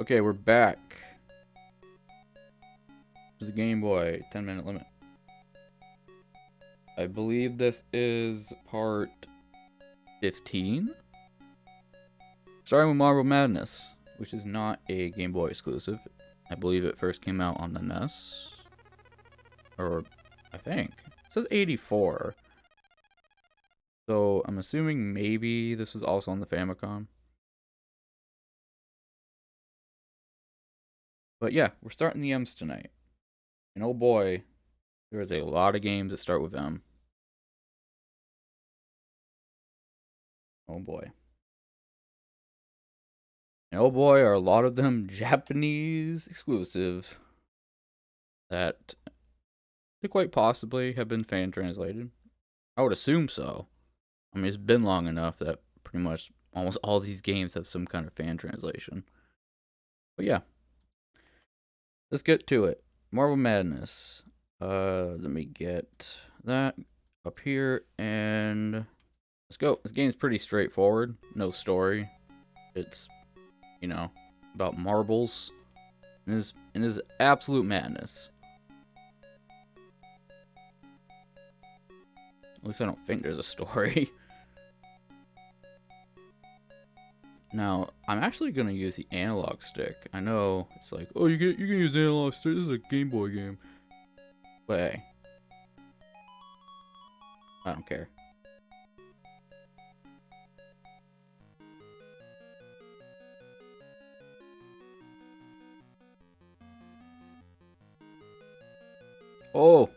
Okay, we're back to the Game Boy 10-minute limit. I believe this is part 15. Starting with Marble Madness, which is not a Game Boy exclusive. I believe it first came out on the NES. Or, I think. It says 84. So, I'm assuming maybe this was also on the Famicom. But yeah, we're starting the M's tonight. And oh boy, there is a lot of games that start with M. Oh boy. And oh boy, are a lot of them Japanese exclusive that could quite possibly have been fan translated. I would assume so. I mean, it's been long enough that pretty much almost all these games have some kind of fan translation. But yeah, let's get to it. Marble Madness. Let me get that up here and let's go. This game's pretty straightforward. No story. It's, you know, about marbles. And is absolute madness. At least I don't think there's a story. Now, I'm actually gonna use the analog stick. I know it's like, oh, you can use the analog stick. This is a Game Boy game. But hey, I don't care. Oh!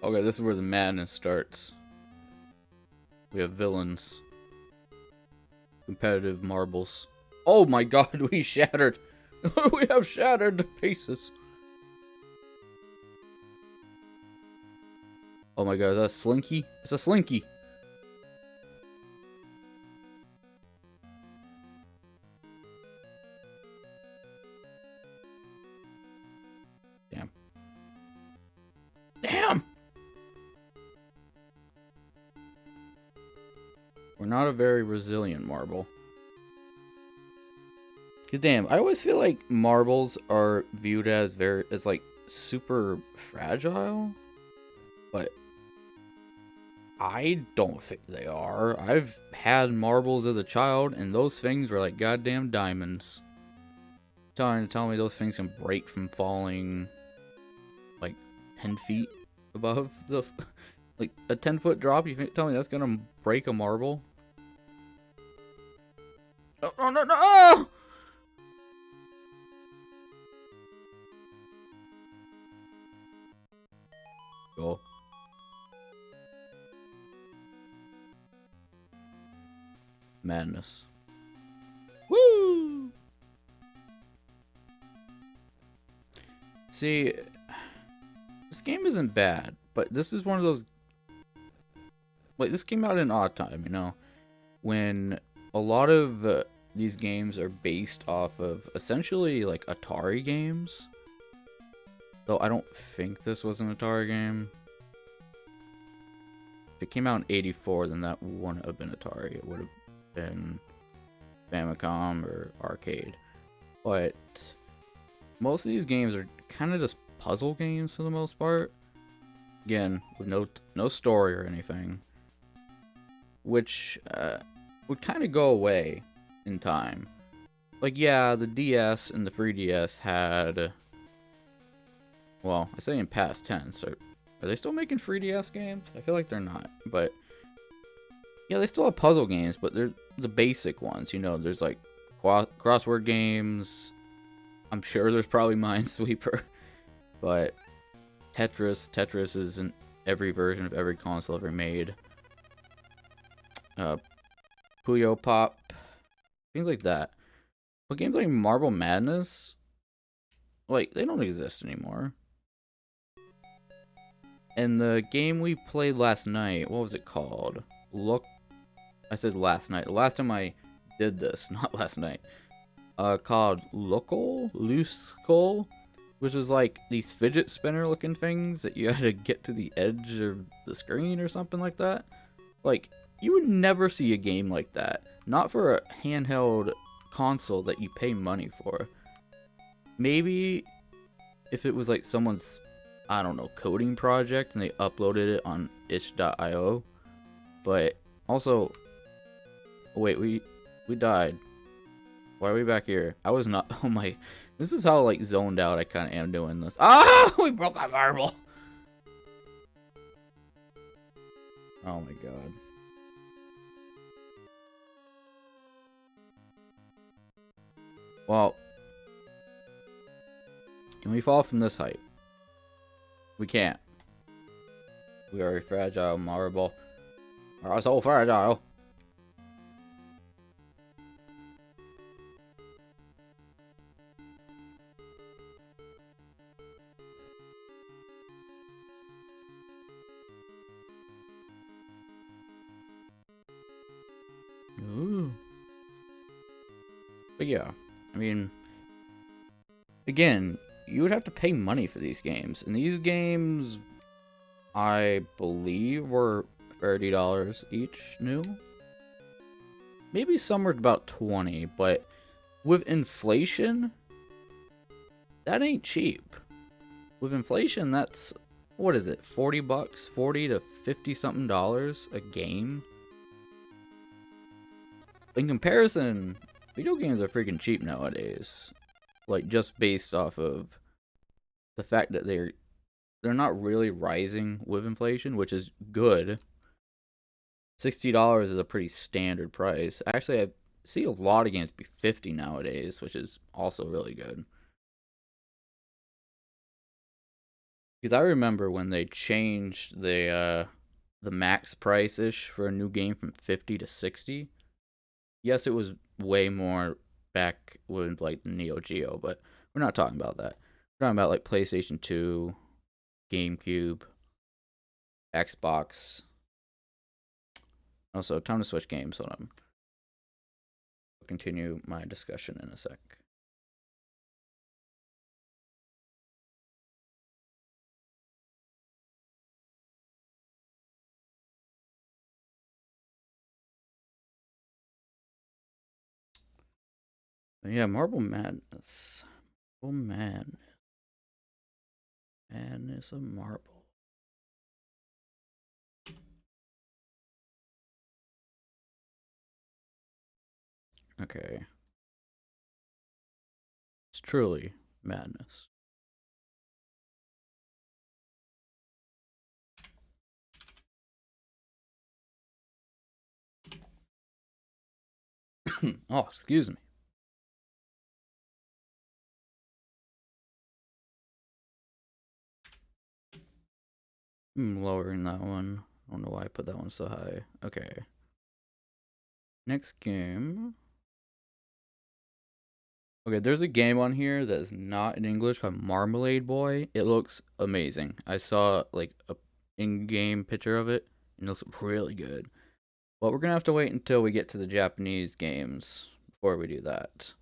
Okay, this is where the madness starts. We have villains. Competitive marbles. Oh my god, we shattered! We have shattered to pieces. Oh my god, is that a slinky? It's a slinky! Damn. Damn! We're not a very resilient marble. Cause damn, I always feel like marbles are viewed as like super fragile, but I don't think they are. I've had marbles as a child, and those things were like goddamn diamonds. Trying to tell me those things can break from falling like 10 feet above the like a 10-foot drop. You tell me that's gonna break a marble? Oh, no, no, no! Oh! Go. Madness. Woo! See, this game isn't bad, but this is one of those. Like, this came out in odd time, you know, when a lot of these games are based off of essentially like Atari games. Though I don't think this was an Atari game. If it came out in '84, then that wouldn't have been Atari. It would have been Famicom or arcade. But most of these games are kind of just puzzle games for the most part. Again, with no story or anything, which would kind of go away in time. Like, yeah, the DS and the 3DS had, well, I say in past tense. Are they still making 3DS games? I feel like they're not, but yeah, they still have puzzle games, but they're the basic ones. You know, there's like crossword games. I'm sure there's probably Minesweeper, but Tetris is in every version of every console ever made. Puyo Pop, things like that. But games like Marble Madness, like, they don't exist anymore. And the game we played last night, what was it called? I said last night. The last time I did this, not last night. Called Loose Skull, which was like these fidget spinner looking things that you had to get to the edge of the screen or something like that. Like, you would never see a game like that. Not for a handheld console that you pay money for. Maybe if it was like someone's, I don't know, coding project and they uploaded it on itch.io. But also, wait, we died. Why are we back here? I was not. Oh my. This is how like zoned out I kind of am doing this. Ah! We broke my marble. Oh my god. Well, can we fall from this height? We can't. We are a fragile marble. We are so fragile. Ooh. But yeah, I mean, again, you would have to pay money for these games, and these games, I believe, were $30 each new. Maybe some were about 20, but with inflation, that ain't cheap. With inflation, that's, what is it, 40 bucks? 40 to 50 something dollars a game? In comparison, video games are freaking cheap nowadays. Like, just based off of the fact that they're not really rising with inflation, which is good. $60 is a pretty standard price. Actually, I see a lot of games be $50 nowadays, which is also really good. Because I remember when they changed the max price-ish for a new game from 50 to 60. Yes, it was way more back with like the Neo Geo, but we're not talking about that. We're talking about like PlayStation 2, GameCube, Xbox. Also, time to switch games. Hold on. I'll continue my discussion in a sec. But yeah, Marble Madness. Marble Madness. Madness of Marble. Okay. It's truly madness. Oh, excuse me. I'm lowering that one. I don't know why I put that one so high. Okay. Next game. Okay, there's a game on here that is not in English called Marmalade Boy. It looks amazing. I saw like a in-game picture of it, and it looks really good. But we're gonna have to wait until we get to the Japanese games before we do that.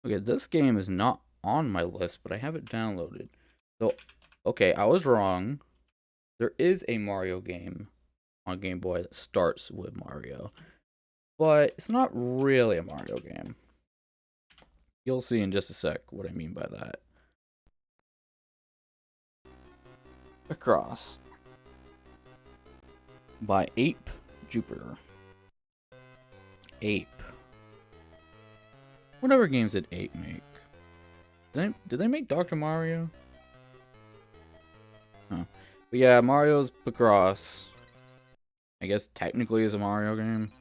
Okay, this game is not on my list, but I have it downloaded. So, okay, I was wrong. There is a Mario game on Game Boy that starts with Mario, but it's not really a Mario game. You'll see in just a sec what I mean by that. Across by Ape Jupiter. Ape. Whatever games did Ape make? Did they make Dr. Mario? Huh. But yeah, Mario's Picross. I guess technically is a Mario game.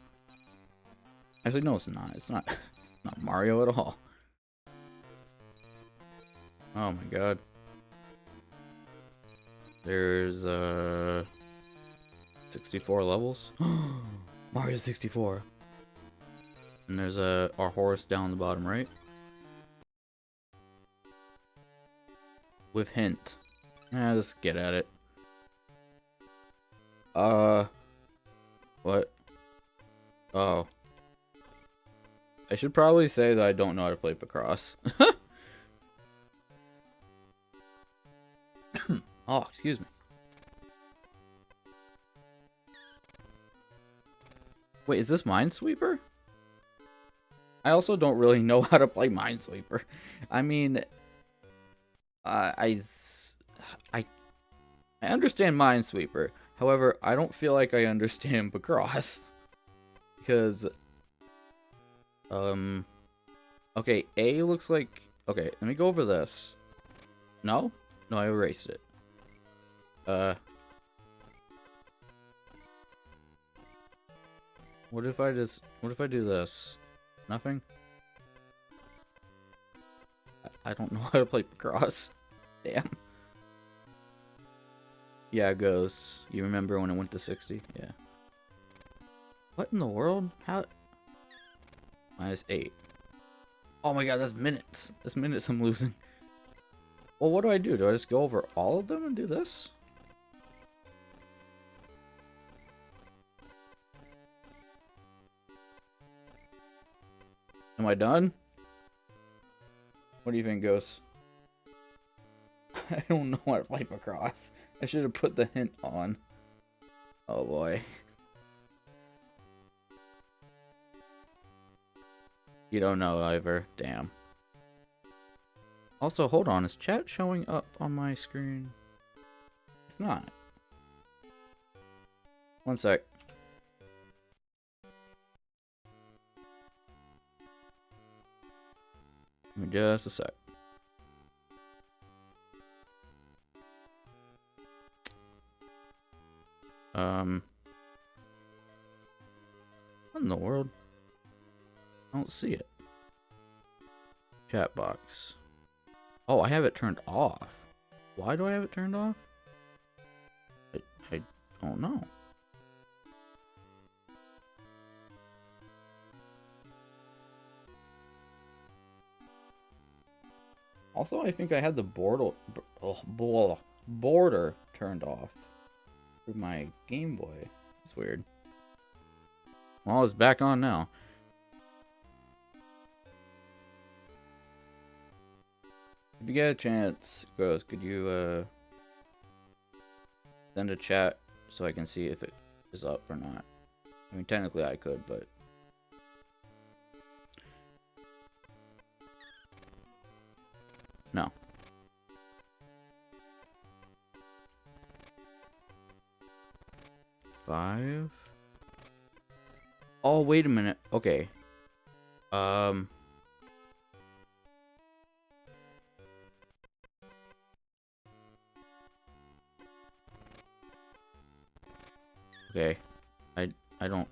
Actually, no, it's not. It's not. It's not Mario at all. Oh my god. There's 64 levels. Mario 64. And there's our horse down the bottom right. With hint. Let's get at it. What? Oh. I should probably say that I don't know how to play Picross. Oh, excuse me. Wait, is this Minesweeper? I also don't really know how to play Minesweeper. I mean, I, I understand Minesweeper. However, I don't feel like I understand Picross. Because, okay, A looks like... Okay, let me go over this. No? No, I erased it. What if I do this? Nothing? I don't know how to play Picross. Damn. Yeah, it goes. You remember when it went to 60? Yeah. What in the world? How? -8. Oh my god, that's minutes. That's minutes I'm losing. Well, what do I do? Do I just go over all of them and do this? Am I done? What do you think, Ghost? I don't know how to play Picross. I should have put the hint on. Oh boy. You don't know either. Damn. Also, hold on. Is chat showing up on my screen? It's not. One sec. Give me just a sec. What in the world? I don't see it. Chat box. Oh, I have it turned off. Why do I have it turned off? I don't know. Also, I think I had the border turned off with my Game Boy. It's weird. Well, it's back on now. If you get a chance, Gross, could you send a chat so I can see if it is up or not? I mean, technically I could, but... No. Five? Oh, wait a minute. Okay. Okay. I don't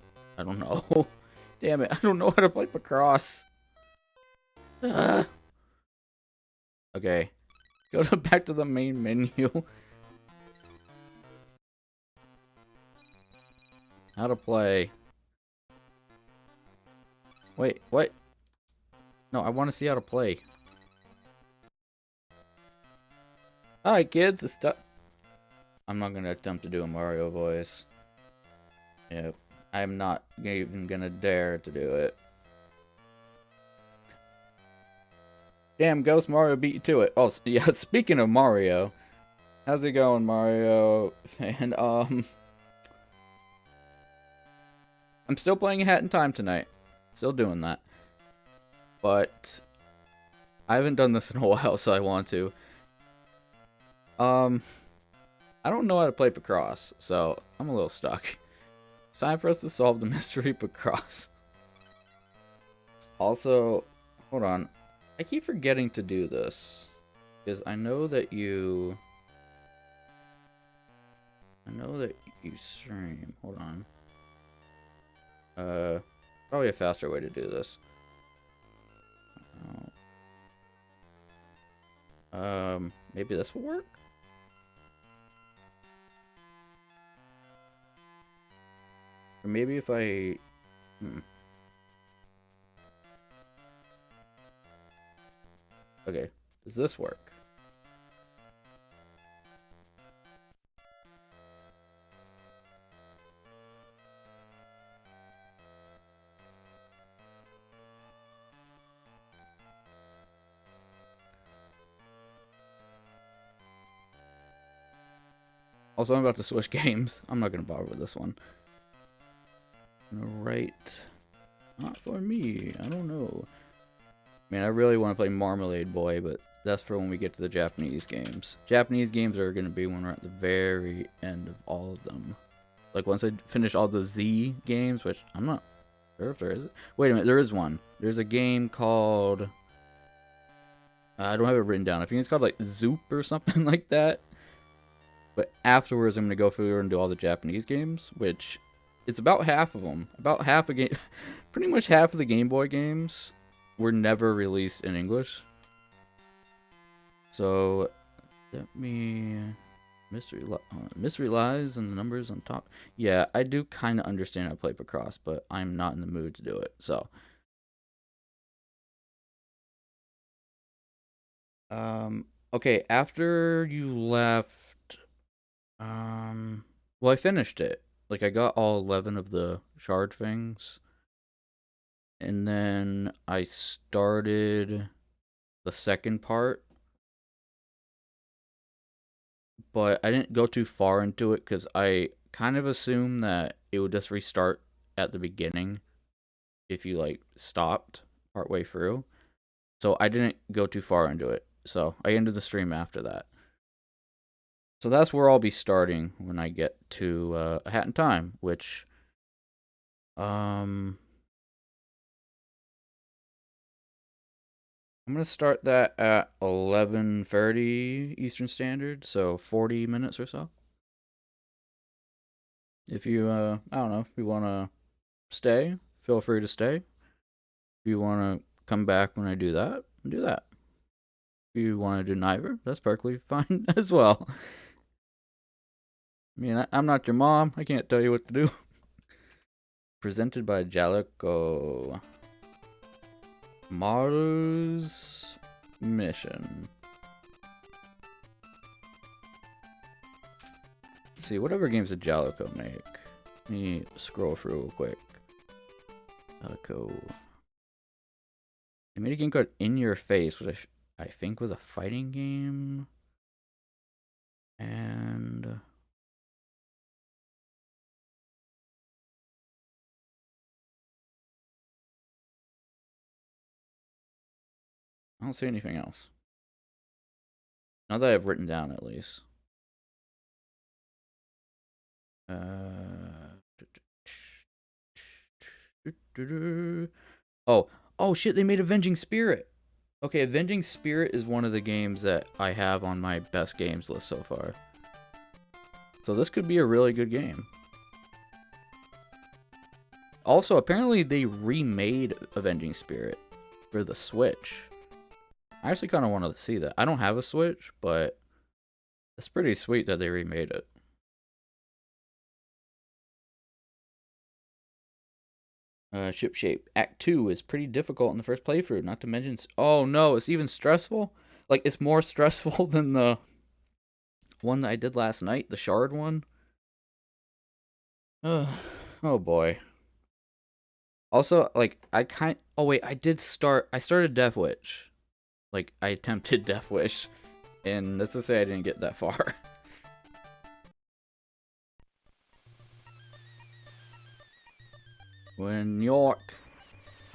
know. Damn it, I don't know how to play Picross. Okay. Go back to the main menu. How to play. Wait, what? No, I want to see how to play. Alright, kids, it's stuff. I'm not gonna attempt to do a Mario voice. Yeah, I'm not even gonna dare to do it. Damn, Ghost Mario beat you to it. Oh, yeah, speaking of Mario. How's it going, Mario? And, I'm still playing Hat in Time tonight. Still doing that. But I haven't done this in a while, so I want to. I don't know how to play Picross, so I'm a little stuck. It's time for us to solve the mystery Picross. Also, hold on. I keep forgetting to do this. Because I know that you stream. Hold on. Probably a faster way to do this. Maybe this will work? Or maybe if I... Okay, does this work? Also, I'm about to switch games. I'm not gonna bother with this one. Right. Not for me. I don't know. Man, I really want to play Marmalade Boy, but that's for when we get to the Japanese games. Japanese games are going to be when we're at the very end of all of them. Like, once I finish all the Z games, which I'm not sure if there is. Wait a minute, there is one. There's a game called... I don't have it written down. I think it's called, like, Zoop or something like that. But afterwards, I'm going to go through and do all the Japanese games, which... It's about half of them. About half a game... Pretty much half of the Game Boy games were never released in English. So, let me... Mystery lies and the numbers on top. Yeah, I do kind of understand how to play Picross, but I'm not in the mood to do it. So, okay. After you left, well, I finished it. Like, I got all 11 of the shard things, and then I started the second part. But I didn't go too far into it because I kind of assumed that it would just restart at the beginning if you like stopped partway through. So I didn't go too far into it. So I ended the stream after that. So that's where I'll be starting when I get to A Hat in Time, which I'm gonna start that at 11:30 Eastern Standard, so 40 minutes or so. If you I don't know, if you wanna stay, feel free to stay. If you wanna come back when I do that, do that. If you wanna do neither, that's perfectly fine as well. I mean, I'm not your mom. I can't tell you what to do. Presented by Jalico. Maru's Mission. Let's see, whatever games did Jalico make? Let me scroll through real quick. Jalico. They made a game called In Your Face, which I think was a fighting game. And... I don't see anything else. Not that I've written down, at least. Oh shit, they made Avenging Spirit. Okay, Avenging Spirit is one of the games that I have on my best games list so far. So this could be a really good game. Also, apparently they remade Avenging Spirit for the Switch. I actually kind of wanted to see that. I don't have a Switch, but it's pretty sweet that they remade it. Ship Shape. Act 2 is pretty difficult in the first playthrough, not to mention... Oh no, it's even stressful? Like, it's more stressful than the one that I did last night, the Shard one? Oh boy. Also, like, oh wait, I started Death Wish. Like, I attempted Death Wish, and let's just say I didn't get that far. When New York.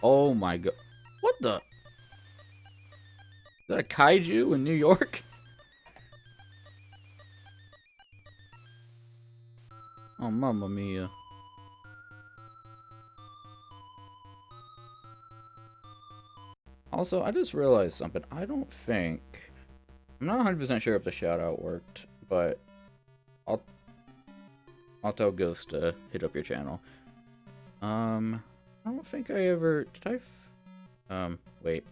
Oh my god. What the? Is that a kaiju in New York? Oh, mamma mia. Also, I just realized something. I'm not 100% sure if the shoutout worked, but I'll tell Ghost to hit up your channel. I don't think I ever... Did I... wait.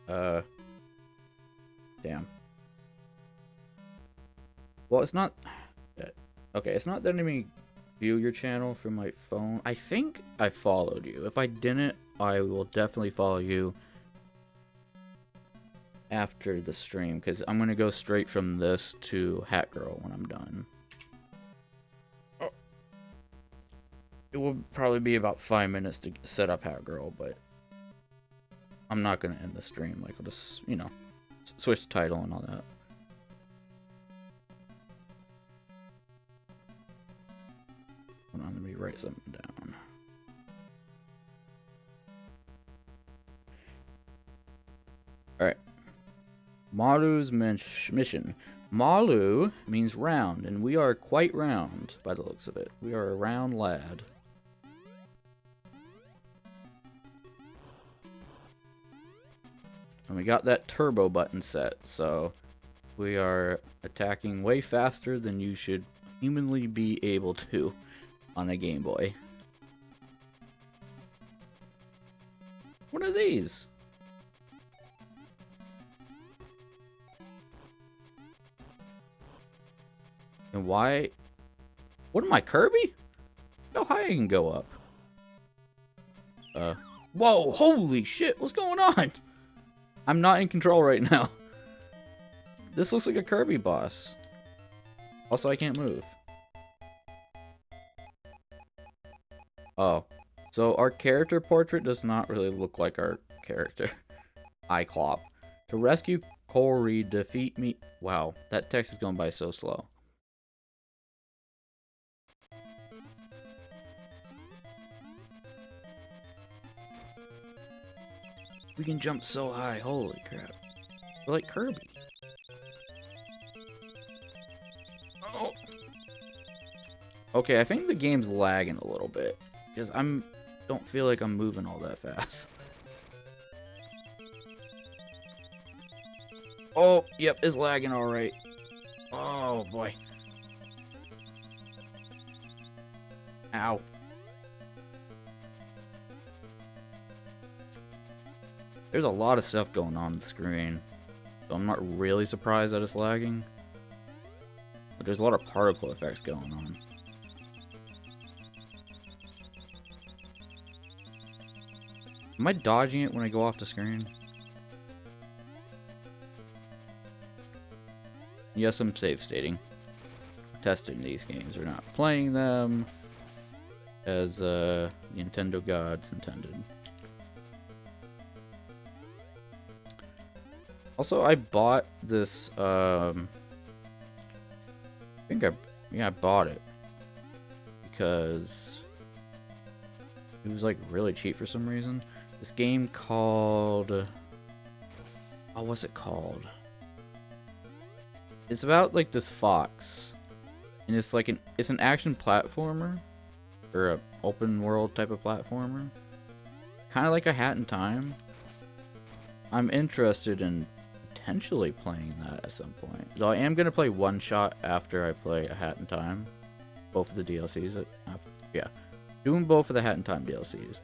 Damn. Well, it's not... Okay, it's not letting me view your channel from my phone. I think I followed you. If I didn't, I will definitely follow you after the stream, because I'm going to go straight from this to Hat Girl when I'm done. Oh. It will probably be about 5 minutes to set up Hat Girl, but I'm not going to end the stream. Like, I'll just, you know, switch the title and all that. Hold on, let me write something down. Malu's mission. Malu means round, and we are quite round by the looks of it. We are a round lad. And we got that turbo button set, so we are attacking way faster than you should humanly be able to on a Game Boy. What are these? And why? What am I, Kirby? How high I can go up? Whoa, holy shit, what's going on? I'm not in control right now. This looks like a Kirby boss. Also, I can't move. Oh, so our character portrait does not really look like our character. Iclop. To rescue Corey, defeat me. Wow, that text is going by so slow. We can jump so high, holy crap. We're like Kirby. Oh. Okay, I think the game's lagging a little bit. Because don't feel like I'm moving all that fast. Oh, yep, it's lagging alright. Oh boy. Ow. There's a lot of stuff going on the screen, so I'm not really surprised that it's lagging. But there's a lot of particle effects going on. Am I dodging it when I go off the screen? Yes, I'm save stating. Testing these games. We're not playing them as Nintendo gods intended. Also, I bought this, I bought it because it was like really cheap for some reason. This game called, oh, what's it called? It's about like this fox, and it's like it's an action platformer, or a open world type of platformer, kind of like a Hat in Time. I'm interested in potentially playing that at some point. Though I am gonna play One Shot after I play a Hat in Time, both of the DLCs. Yeah, doing both of the Hat in Time DLCs.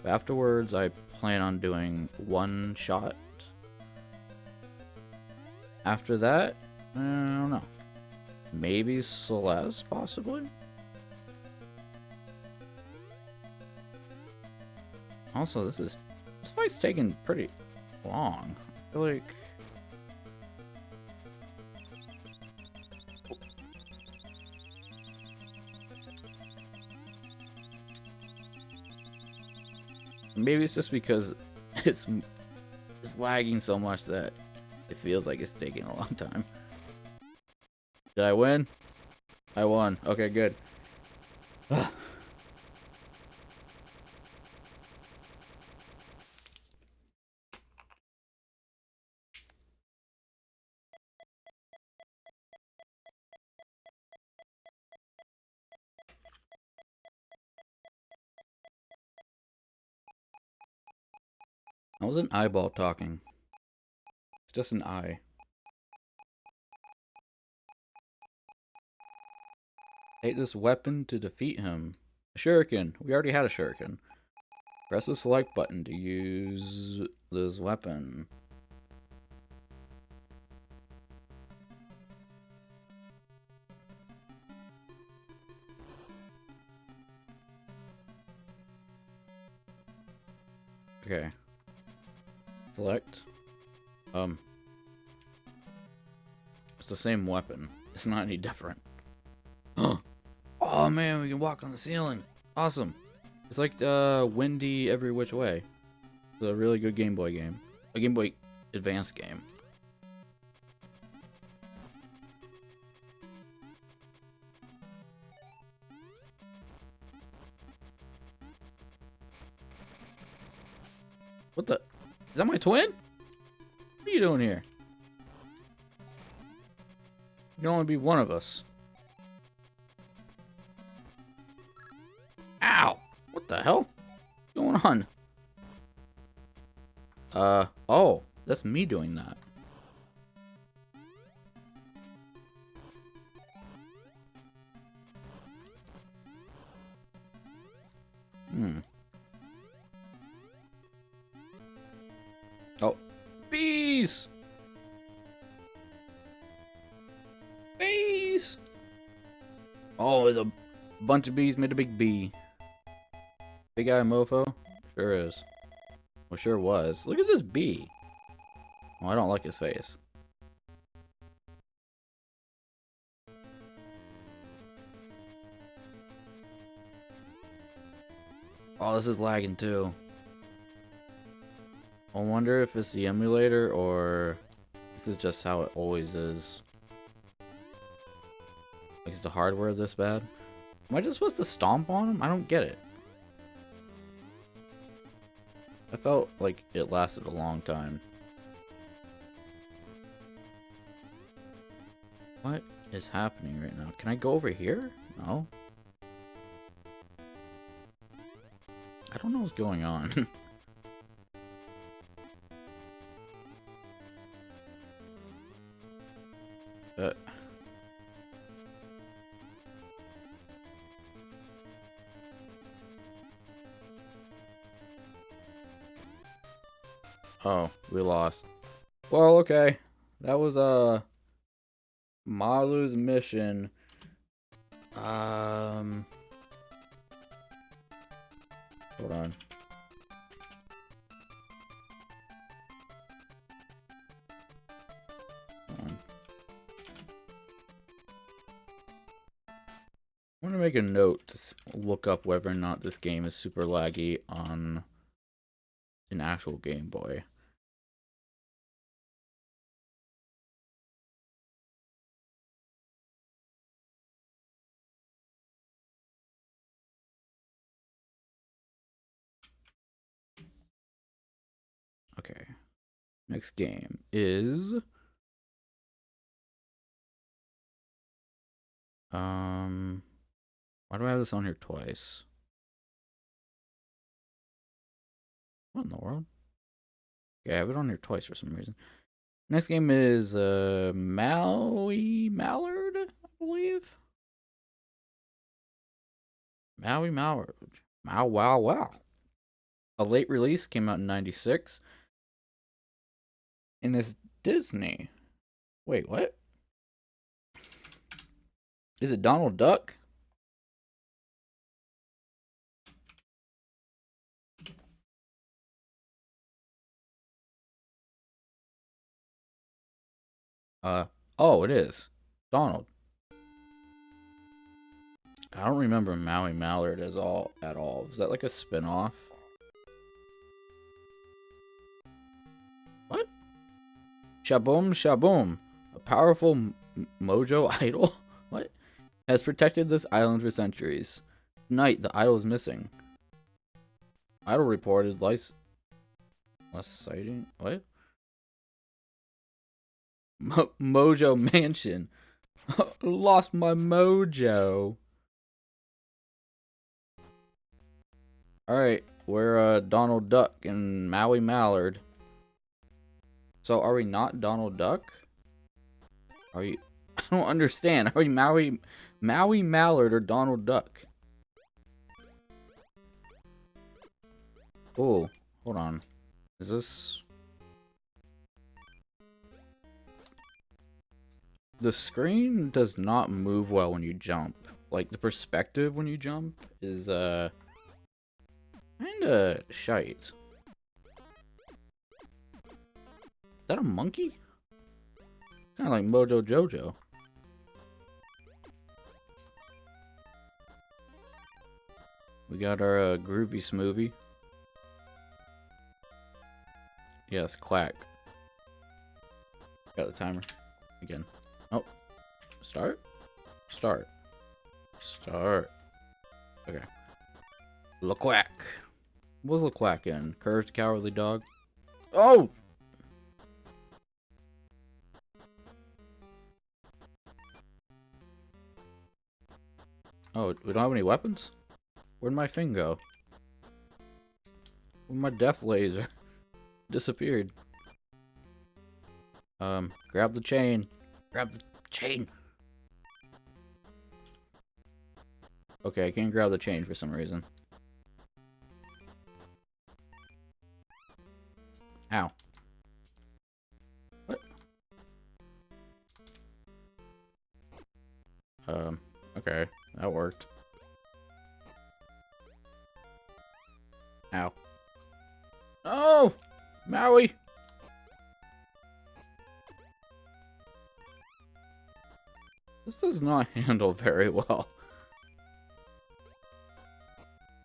Afterwards, I plan on doing One Shot. After that, I don't know. Maybe Celeste, possibly? Also, this fight's taking pretty long. I feel like... Maybe it's just because it's lagging so much that it feels like it's taking a long time. Did I win? I won. Okay, good. Ugh. That was an eyeball talking. It's just an eye. Take this weapon to defeat him. A shuriken. We already had a shuriken. Press the select button to use this weapon. Okay. Select. It's the same weapon. It's not any different. Oh man, we can walk on the ceiling. Awesome. It's like Windy Every Which Way. It's a really good Game Boy game. A Game Boy Advance game. What the? Is that my twin? What are you doing here? can only be one of us. Ow! What the hell? What's going on? Oh, that's me doing that. Oh, bees! Bees! Oh, there's a bunch of bees made a big bee. Big eye mofo? Sure is. Well, sure was. Look at this bee. Oh, I don't like his face. Oh, this is lagging too. I wonder if it's the emulator or this is just how it always is. Like, is the hardware this bad? Am I just supposed to stomp on him? I don't get it. I felt like it lasted a long time. What is happening right now? Can I go over here? No. I don't know what's going on. Oh, we lost. Well, okay. That was Malu's mission. Hold on. I'm gonna make a note to look up whether or not this game is super laggy on an actual Game Boy. Okay. Next game is why do I have this on here twice? What in the world? Yeah, I have it on here twice for some reason. Next game is Maui Mallard, I believe. Maui Mallard. Wow. A late release, came out in 96. And it's Disney. Wait, what? Is it Donald Duck? Oh, it is. Donald. I don't remember Maui Mallard at all. Is that like a spin-off? What? Shaboom Shaboom, a powerful mojo idol? What? Has protected this island for centuries. Tonight, the idol is missing. Idol reported less sighting? What? Mojo Mansion. Lost my mojo. Alright, we're Donald Duck and Maui Mallard. So are we not Donald Duck? Are you? I don't understand. Are we Maui Mallard or Donald Duck? Oh, hold on. Is this? The screen does not move well when you jump. Like the perspective when you jump is kinda shite. Is that a monkey? Kinda like Mojo Jojo. We got our groovy smoothie. Yes, quack. Got the timer. Again. Oh. Start? Start. Okay. LaQuack. What was LaQuack in? Courage the Cowardly Dog? Oh! Oh, we don't have any weapons? Where'd my thing go? Where'd my death laser? Disappeared. Grab the chain. Grab the chain. Okay, I can't grab the chain for some reason. Ow. What? Okay, that worked. Ow. Oh! Maui! This does not handle very well.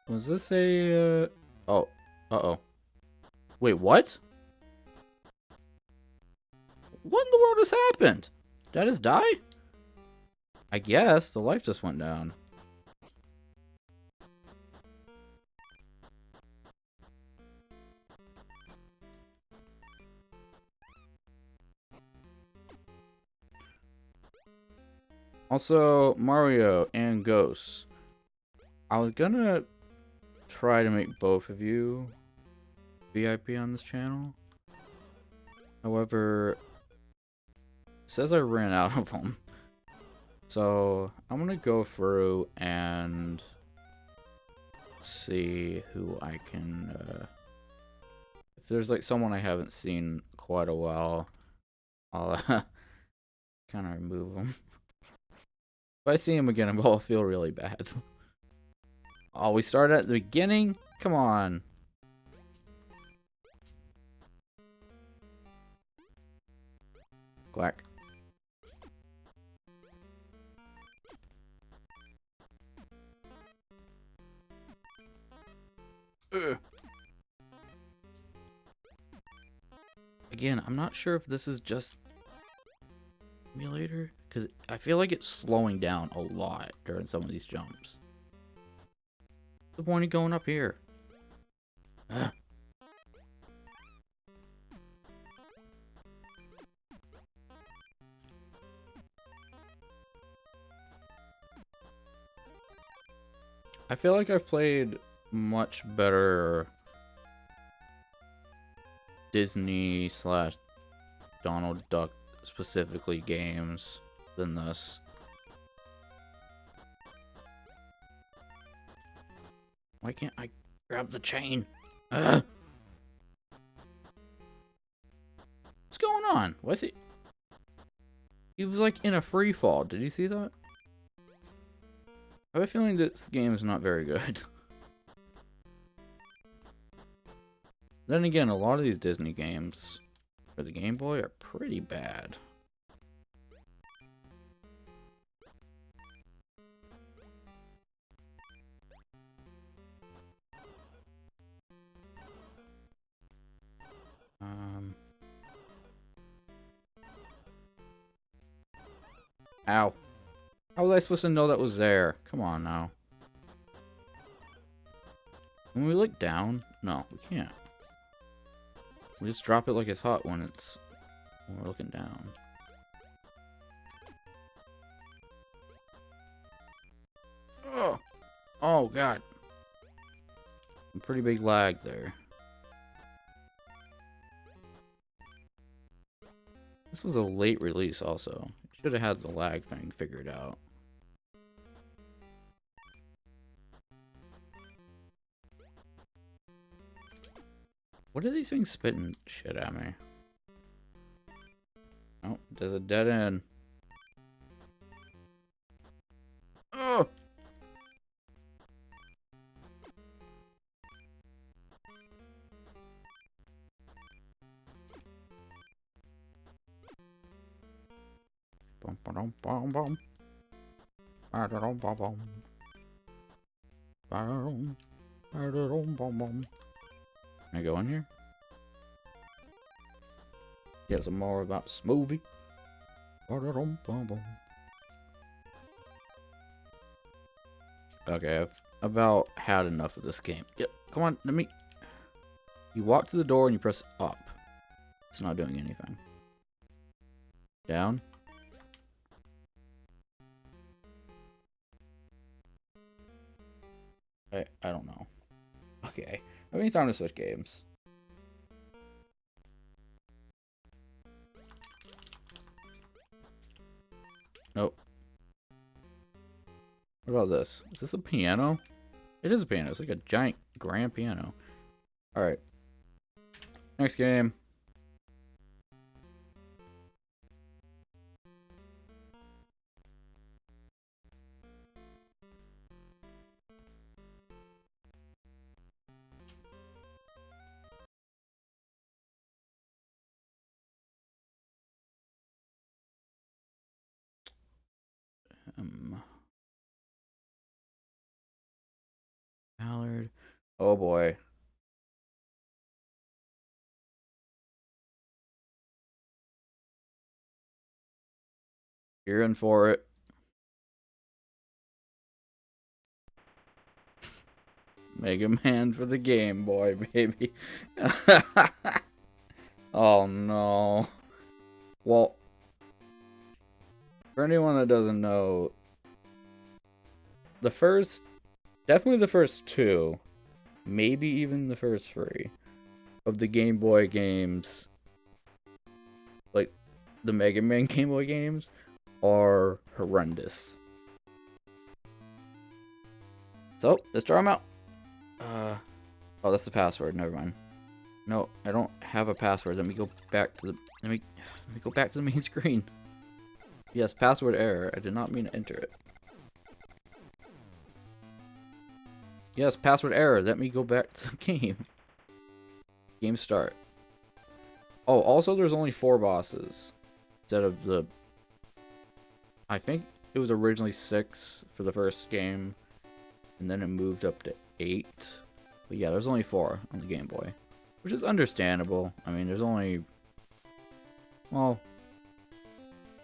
Was this a, Oh. Uh-oh. Wait, what? What in the world has happened? Did I just die? I guess. The life just went down. Also, Mario and Ghost. I was gonna try to make both of you VIP on this channel. However, it says I ran out of them. So, I'm gonna go through and see who I can, if there's like someone I haven't seen quite a while, I'll kind of remove them. If I see him again, I'll feel really bad. Oh, we started at the beginning? Come on. Quack. Ugh. Again, I'm not sure if this is just emulator, because I feel like it's slowing down a lot during some of these jumps. What's the point of going up here? Ugh. I feel like I've played much better Disney slash Donald Duck specifically games than this. Why can't I grab the chain? Ugh. What's going on? Why is he? He was like in a free fall. Did you see that? I have a feeling this game is not very good. Then again, a lot of these Disney games for the Game Boy are pretty bad. Ow. How was I supposed to know that was there? Come on now. Can we look down? No, we can't. We just drop it like it's hot when we're looking down. Oh, oh god. A pretty big lag there. This was a late release also. Should have had the lag thing figured out. What are these things spitting shit at me? Oh, there's a dead end. Oh! Bum bum bum bum. Bum bum bum. Bum bum bum. Can I go in here? Get some more about this movie. Okay, I've about had enough of this game. Yep, come on, let me... You walk to the door and you press up. It's not doing anything. Down. I don't know. Okay. I mean, it's time to switch games. Nope. What about this? Is this a piano? It is a piano. It's like a giant grand piano. Alright. Next game. Mallard. Oh boy. You're in for it. Mega Man for the Game Boy, baby. Oh no. Well, for anyone that doesn't know, definitely the first two, maybe even the first three of the Game Boy games, like the Mega Man Game Boy games, are horrendous. So, let's draw them out. Oh, that's the password. Never mind. No, I don't have a password. Let me go back to the let me go back to the main screen. Yes, password error. I did not mean to enter it. Yes, password error. Let me go back to the game. Game start. Oh, also there's only 4 bosses instead of the I think it was originally 6 for the first game and then it moved up to 8. But yeah, there's only 4 on the Game Boy, which is understandable. I mean, there's only well,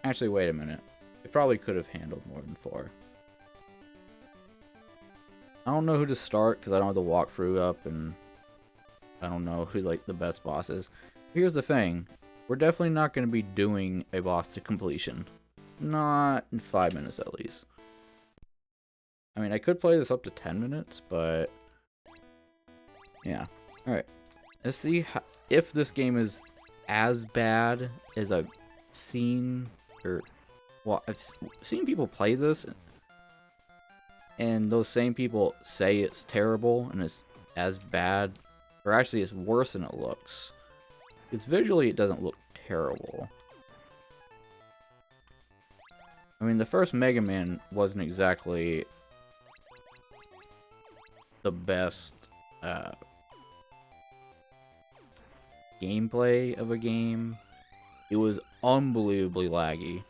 actually wait a minute. It probably could have handled more than 4. I don't know who to start because I don't have the walkthrough up and I don't know who like the best boss is. Here's the thing. We're definitely not going to be doing a boss to completion. Not in 5 minutes at least. I mean, I could play this up to 10 minutes, but yeah. Alright. Let's see if this game is as bad as I've seen, or well, I've seen people play this and those same people say it's terrible and it's as bad, or actually it's worse than it looks. Because visually it doesn't look terrible. I mean, the first Mega Man wasn't exactly the best gameplay of a game. It was unbelievably laggy.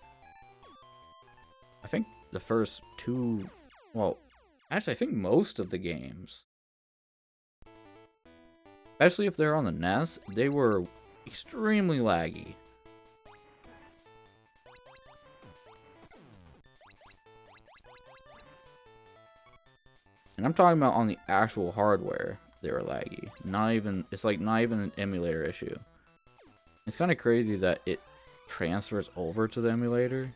I think the first 2, well, actually I think most of the games, especially if they're on the NES, they were extremely laggy. And I'm talking about on the actual hardware, they were laggy. It's like not even an emulator issue. It's kind of crazy that it transfers over to the emulator.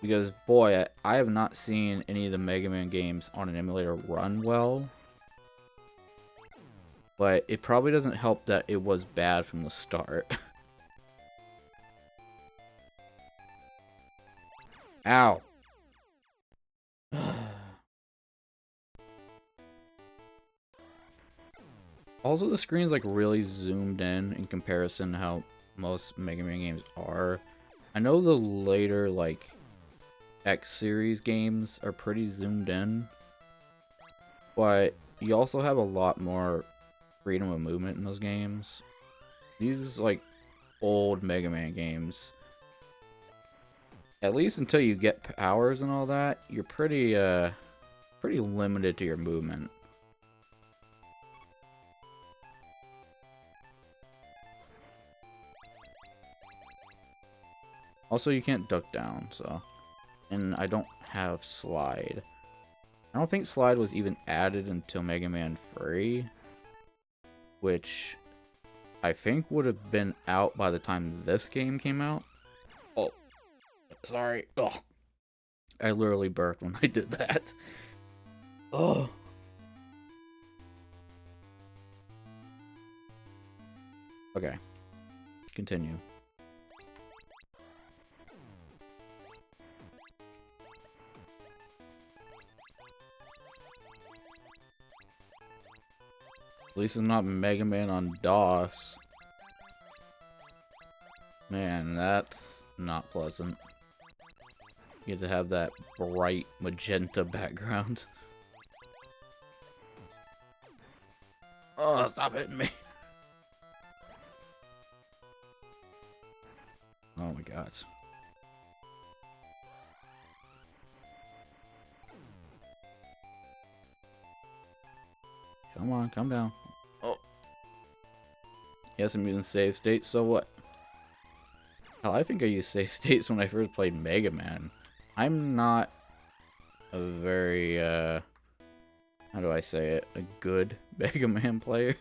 Because, boy, I have not seen any of the Mega Man games on an emulator run well. But it probably doesn't help that it was bad from the start. Ow. Also, the screen's like really zoomed in comparison to how most Mega Man games are. I know the later, like, X series games are pretty zoomed in, but you also have a lot more freedom of movement in those games. These is like old Mega Man games. At least until you get powers and all that, you're pretty limited to your movement. Also, you can't duck down, so. And I don't have slide. I don't think slide was even added until Mega Man 3, which I think would have been out by the time this game came out. Oh, sorry. Oh, I literally burped when I did that. Oh, Okay. Continue. At least it's not Mega Man on DOS. Man, that's not pleasant. You get to have that bright magenta background. Oh, stop hitting me. Oh my god. Come on, calm down. Oh. Yes, I'm using save states, so what? Hell, I think I used save states when I first played Mega Man. I'm not a very, how do I say it? A good Mega Man player.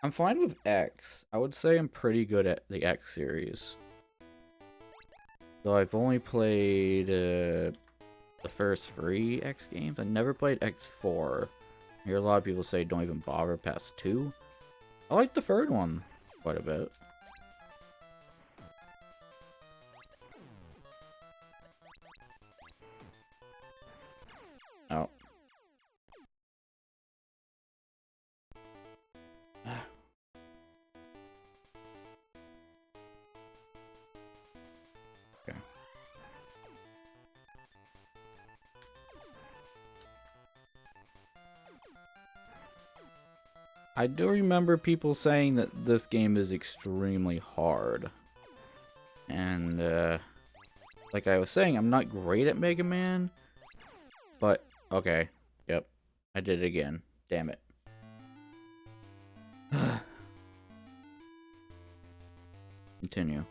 I'm fine with X. I would say I'm pretty good at the X series. So I've only played, the first 3 X games. I never played X4. I hear a lot of people say don't even bother past 2. I like the third one quite a bit. Oh. Okay. I do remember people saying that this game is extremely hard. And, like I was saying, I'm not great at Mega Man. But, okay. Yep. I did it again. Damn it. Continue.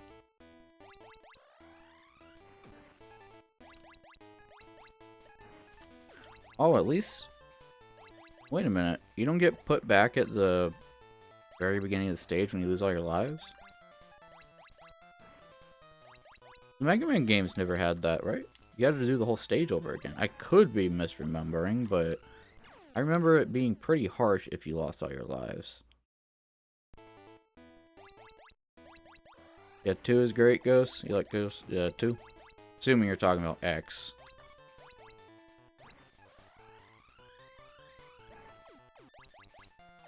Oh, at least... Wait a minute. You don't get put back at the very beginning of the stage when you lose all your lives? The Mega Man games never had that, right? You had to do the whole stage over again. I could be misremembering, but I remember it being pretty harsh if you lost all your lives. Yeah, 2 is great, Ghost. You like Ghost? Yeah, 2? Assuming you're talking about X.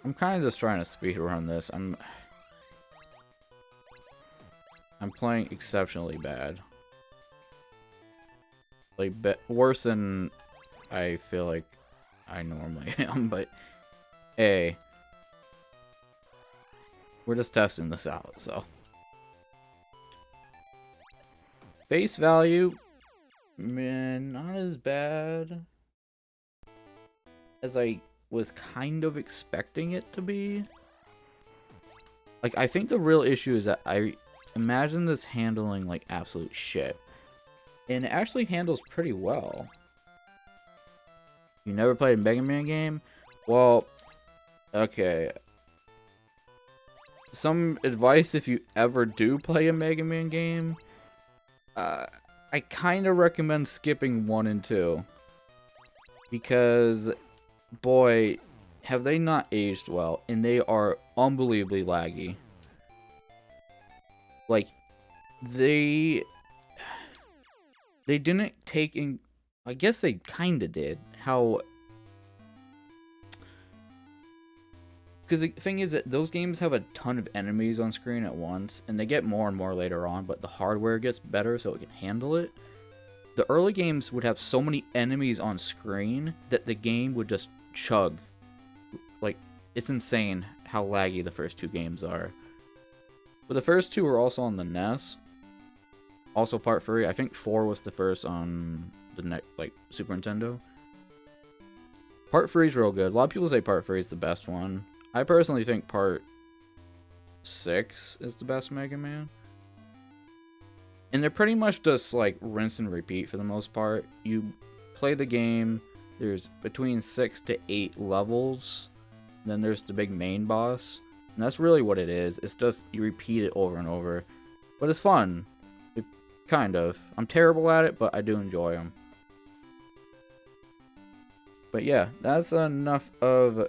I'm kind of just trying to speedrun this. I'm playing exceptionally bad. Like, worse than I feel like I normally am, but hey, we're just testing this out, so. Face value, man, not as bad as I was kind of expecting it to be. Like, I think the real issue is that I imagine this handling like absolute shit. And it actually handles pretty well. You never played a Mega Man game? Well, okay. Some advice if you ever do play a Mega Man game. I kind of recommend skipping 1 and 2. Because, boy, have they not aged well. And they are unbelievably laggy. Like, they didn't take in... I guess they kinda did. How... Because the thing is that those games have a ton of enemies on screen at once, and they get more and more later on, but the hardware gets better so it can handle it. The early games would have so many enemies on screen that the game would just chug. Like, it's insane how laggy the first 2 games are. But the first 2 were also on the NES. Also part 3, I think 4 was the first on the Super Nintendo. Part 3 is real good. A lot of people say part 3 is the best one. I personally think part 6 is the best Mega Man. And they're pretty much just like rinse and repeat for the most part. You play the game, there's between 6 to 8 levels, then there's the big main boss. And that's really what it is. It's just you repeat it over and over. But it's fun. Kind of. I'm terrible at it, but I do enjoy them. But yeah, that's enough of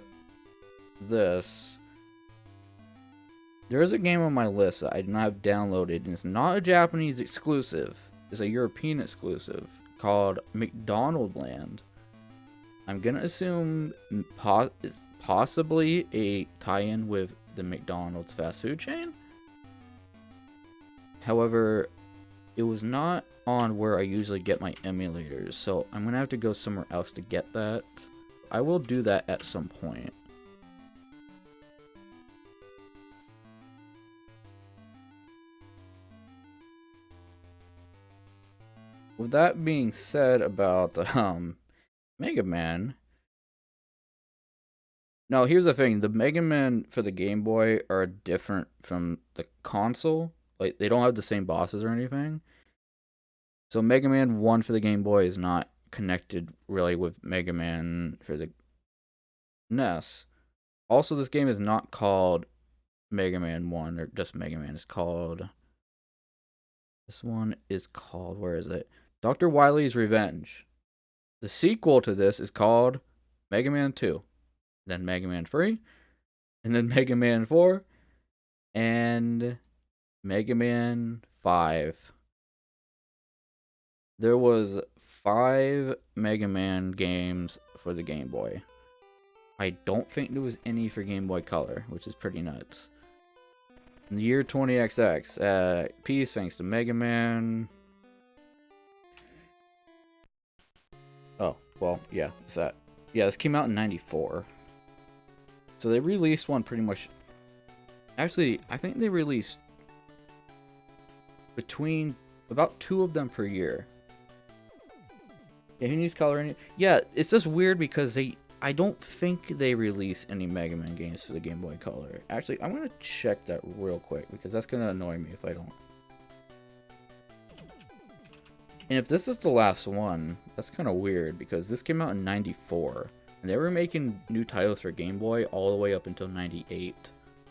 this. There is a game on my list that I do not have downloaded, and it's not a Japanese exclusive. It's a European exclusive called McDonald Land. I'm gonna assume it's possibly a tie-in with the McDonald's fast food chain. However, it was not on where I usually get my emulators, so I'm gonna have to go somewhere else to get that. I will do that at some point. With that being said about Mega Man. No, here's the thing. The Mega Man for the Game Boy are different from the console. Like, they don't have the same bosses or anything. So Mega Man 1 for the Game Boy is not connected really with Mega Man for the NES. Also, this game is not called Mega Man 1 or just Mega Man. It's called... This one is called... Where is it? Dr. Wily's Revenge. The sequel to this is called Mega Man 2. Then Mega Man 3. And then Mega Man 4. And Mega Man 5. There was 5 Mega Man games for the Game Boy. I don't think there was any for Game Boy Color, which is pretty nuts. In the year 20XX, peace thanks to Mega Man. Oh, well, yeah, it's that. Yeah, this came out in 94. So they released one pretty much... Actually, I think they released between about 2 of them per year. Yeah, who needs color in it? Yeah, it's just weird because I don't think they release any Mega Man games for the Game Boy Color. Actually, I'm going to check that real quick because that's going to annoy me if I don't. And if this is the last one, that's kind of weird because this came out in 94. And they were making new titles for Game Boy all the way up until 98.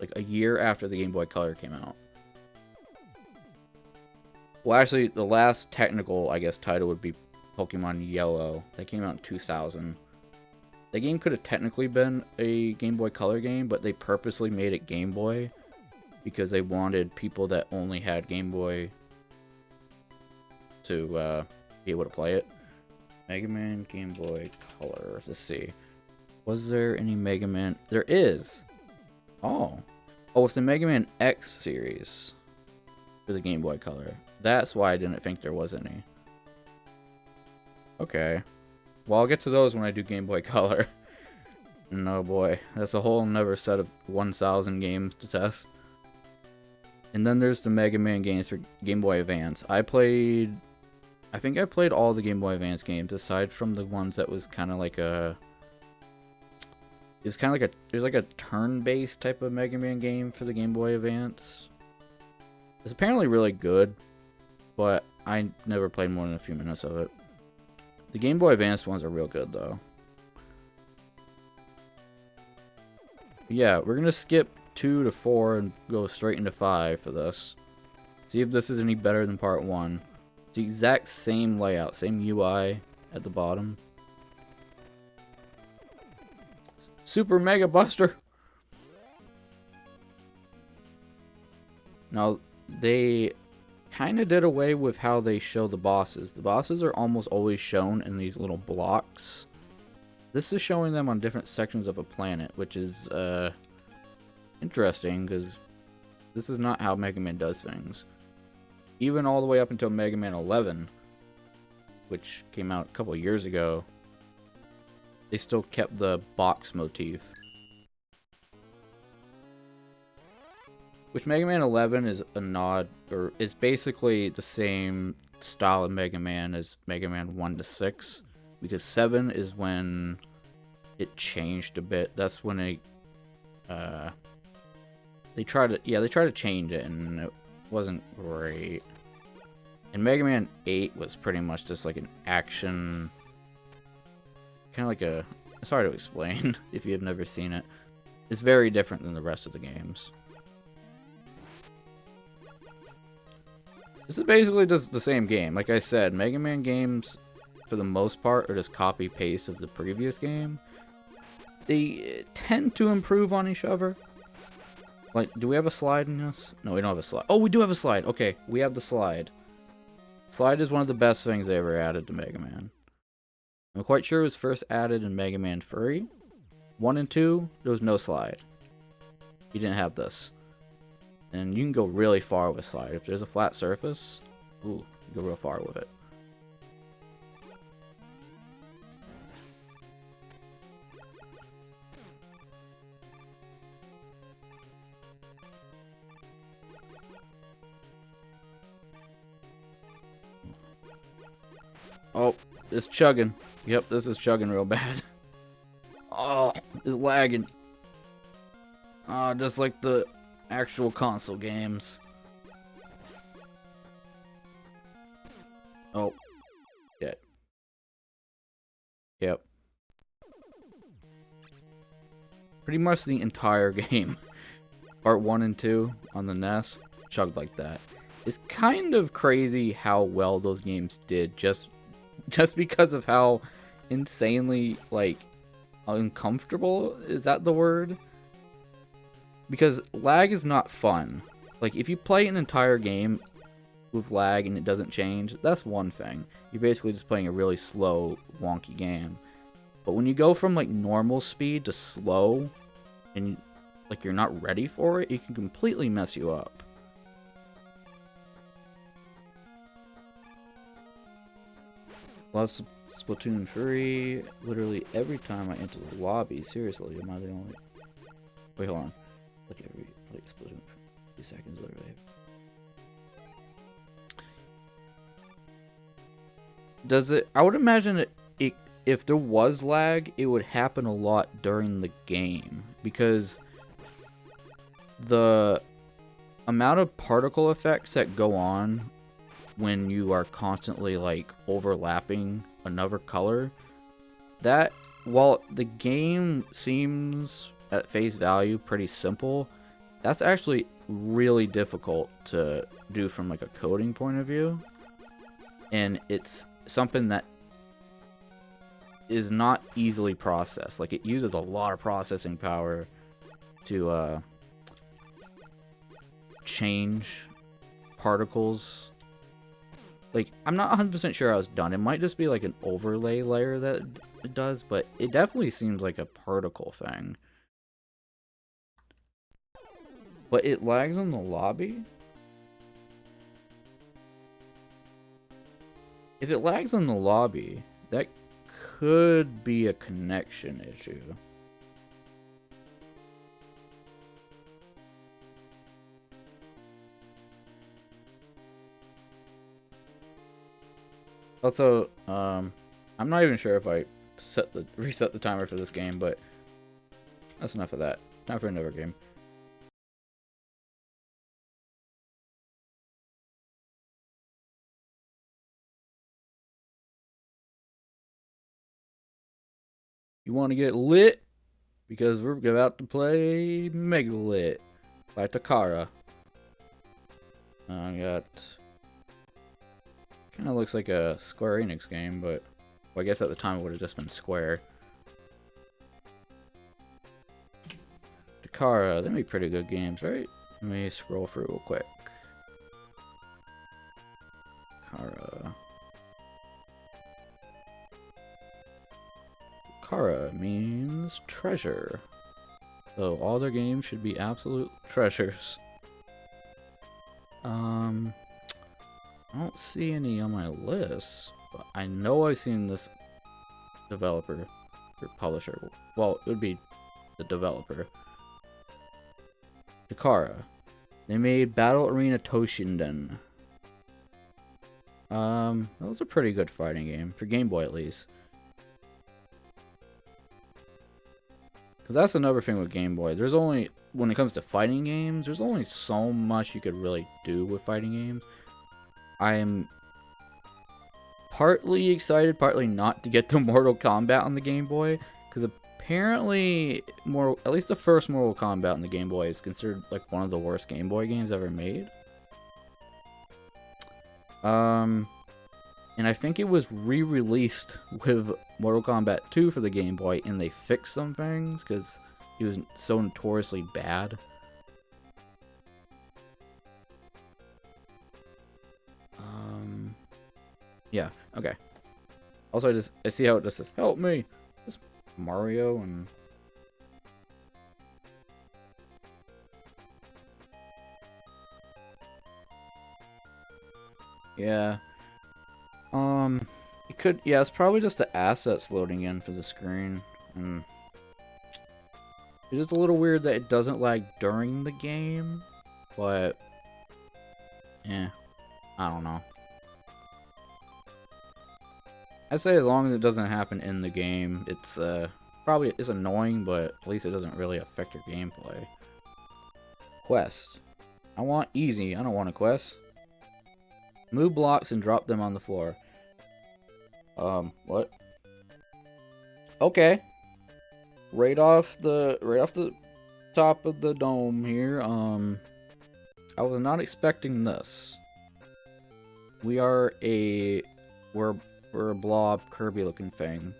Like a year after the Game Boy Color came out. Well, actually, the last technical, I guess, title would be Pokemon Yellow. That came out in 2000. The game could have technically been a Game Boy Color game, but they purposely made it Game Boy because they wanted people that only had Game Boy to be able to play it. Mega Man Game Boy Color. Let's see. Was there any Mega Man? There is. Oh. Oh, it's the Mega Man X series for the Game Boy Color. That's why I didn't think there was any. Okay. Well, I'll get to those when I do Game Boy Color. No boy. That's a whole another set of 1,000 games to test. And then there's the Mega Man games for Game Boy Advance. I think I played all the Game Boy Advance games aside from the ones that was kind of like a... It was kind of like there's like a turn-based type of Mega Man game for the Game Boy Advance. It's apparently really good, but I never played more than a few minutes of it. The Game Boy Advance ones are real good, though. Yeah, we're gonna skip 2 to 4 and go straight into 5 for this. See if this is any better than part 1. It's the exact same layout, same UI at the bottom. Super Mega Buster! Now, they kind of did away with how they show the bosses. The bosses are almost always shown in these little blocks. This is showing them on different sections of a planet, which is interesting because this is not how Mega Man does things. Even all the way up until Mega Man 11, which came out a couple of years ago, they still kept the box motif. Which Mega Man 11 is a nod, or is basically the same style of Mega Man as Mega Man 1 to 6. Because 7 is when it changed a bit. That's when they tried to change it and it wasn't great. And Mega Man 8 was pretty much just like an action, kind of like a, it's hard to explain if you have never seen it. It's very different than the rest of the games. This is basically just the same game. Like I said, Mega Man games, for the most part, are just copy-paste of the previous game. They tend to improve on each other. Like, do we have a slide in this? No, we don't have a slide. Oh, we do have a slide. Okay, we have the slide. Slide is one of the best things they ever added to Mega Man. I'm quite sure it was first added in Mega Man 3. 1 and 2, there was no slide. You didn't have this. And you can go really far with slide. If there's a flat surface, ooh, you go real far with it. Oh, it's chugging. Yep, this is chugging real bad. Oh, it's lagging. Oh, just like the actual console games. Oh, shit. Yep. Pretty much the entire game. Part 1 and 2 on the NES chugged like that. It's kind of crazy how well those games did just because of how insanely, like, uncomfortable, is that the word? Because lag is not fun. Like, if you play an entire game with lag and it doesn't change, that's one thing. You're basically just playing a really slow, wonky game. But when you go from, like, normal speed to slow, and, like, you're not ready for it, it can completely mess you up. Love Splatoon 3. Literally every time I enter the lobby. Seriously, am I the only... Wait, hold on. Like every Splatoon for 2 seconds, literally. Does it... I would imagine if there was lag, it would happen a lot during the game. Because the amount of particle effects that go on when you are constantly, like, overlapping another color, that, while the game seems at face value pretty simple, that's actually really difficult to do from, like, a coding point of view. And it's something that is not easily processed. Like, it uses a lot of processing power to change particles. Like, I'm not 100% sure how it's done. It might just be like an overlay layer that it does, but it definitely seems like a particle thing. But it lags in the lobby? If it lags in the lobby, that could be a connection issue. Also, I'm not even sure if I reset the timer for this game, but that's enough of that. Time for another game. You want to get lit? Because we're about to play Mega Lit by Takara. I got... Kind of looks like a Square Enix game, but... Well, I guess at the time it would have just been Square. Takara, they'd be pretty good games, right? Let me scroll through real quick. Takara. Takara means treasure. So all their games should be absolute treasures. I don't see any on my list, but I know I've seen this developer or publisher. Well, it would be the developer. Takara. They made Battle Arena Toshinden. That was a pretty good fighting game, for Game Boy at least. Because that's another thing with Game Boy. There's only, when it comes to fighting games, there's only so much you could really do with fighting games. I am partly excited, partly not to get to Mortal Kombat on the Game Boy. Because apparently, at least the first Mortal Kombat on the Game Boy is considered like one of the worst Game Boy games ever made. And I think it was re-released with Mortal Kombat 2 for the Game Boy, and they fixed some things, because it was so notoriously bad. Yeah, okay. Also, I see how it just says, help me! Just Mario and... Yeah. It could... Yeah, it's probably just the assets loading in for the screen. And it is a little weird that it doesn't lag during the game, but... Eh, I don't know. I'd say as long as it doesn't happen in the game, it's probably is annoying, but at least it doesn't really affect your gameplay. Quest. I want easy. I don't want a quest. Move blocks and drop them on the floor. What? Okay. Right off the top of the dome here. I was not expecting this. We're a blob Kirby looking thing.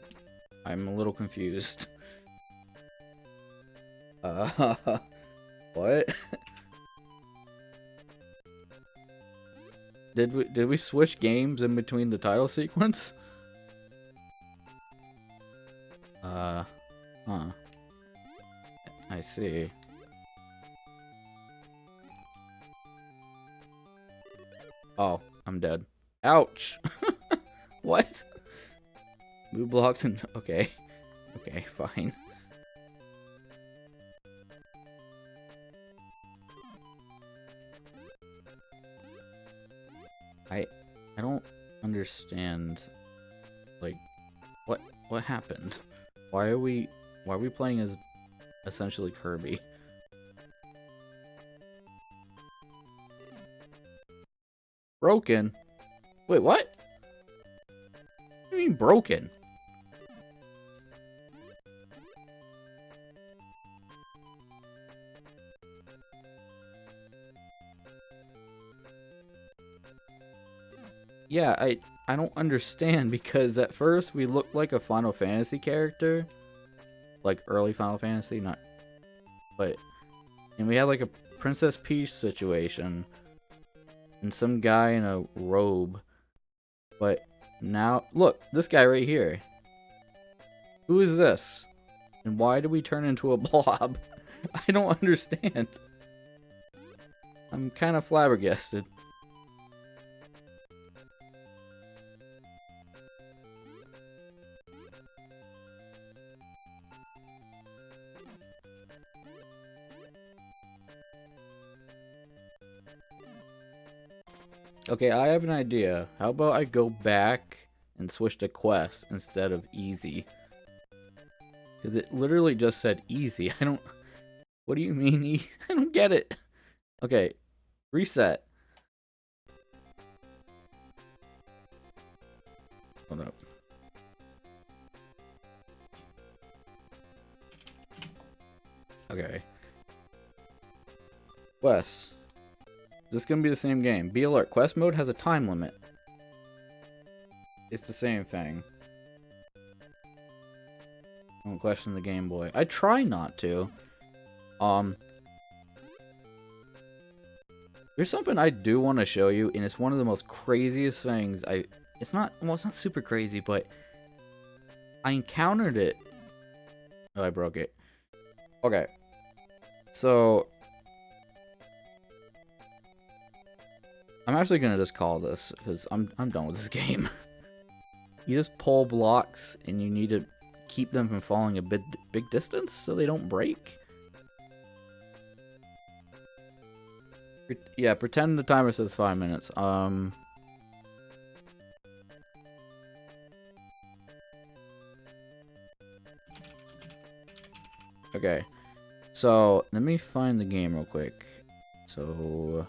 I'm a little confused. What? Did we switch games in between the title sequence? Huh. I see. Oh, I'm dead. Ouch! What? Move blocks and... Okay. Okay, fine. I don't understand, like, what happened? Why are we playing as essentially Kirby? Broken? Wait, what? What do you mean broken? Yeah, I don't understand, because at first we looked like a Final Fantasy character. Like early Final Fantasy, not... But... And we had like a Princess Peach situation. And some guy in a robe. But now... Look, this guy right here. Who is this? And why did we turn into a blob? I don't understand. I'm kind of flabbergasted. Okay, I have an idea. How about I go back and switch to quest instead of easy? Because it literally just said easy. I don't... What do you mean easy? I don't get it. Okay, reset. Hold up. Okay. Quest. Is this gonna be the same game? Be alert. Quest mode has a time limit. It's the same thing. Don't question the Game Boy. I try not to. There's something I do want to show you, and it's one of the most craziest things it's not super crazy, but I encountered it. Oh, I broke it. Okay. So I'm actually gonna just call this, because I'm done with this game. You just pull blocks, and you need to keep them from falling a big distance so they don't break. Yeah, pretend the timer says 5 minutes. Okay. So, let me find the game real quick. So...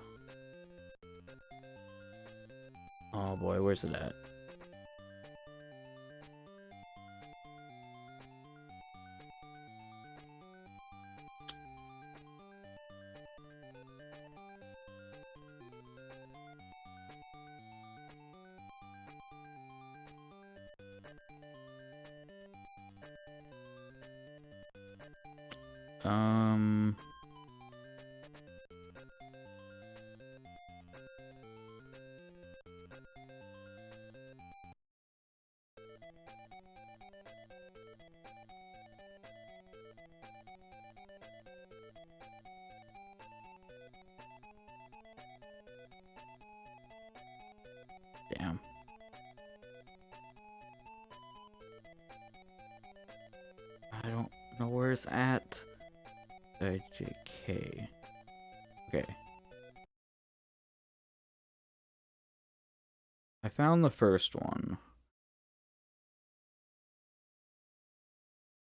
Oh boy, where's it at? No, where's at? IJK. Okay. I found the first one.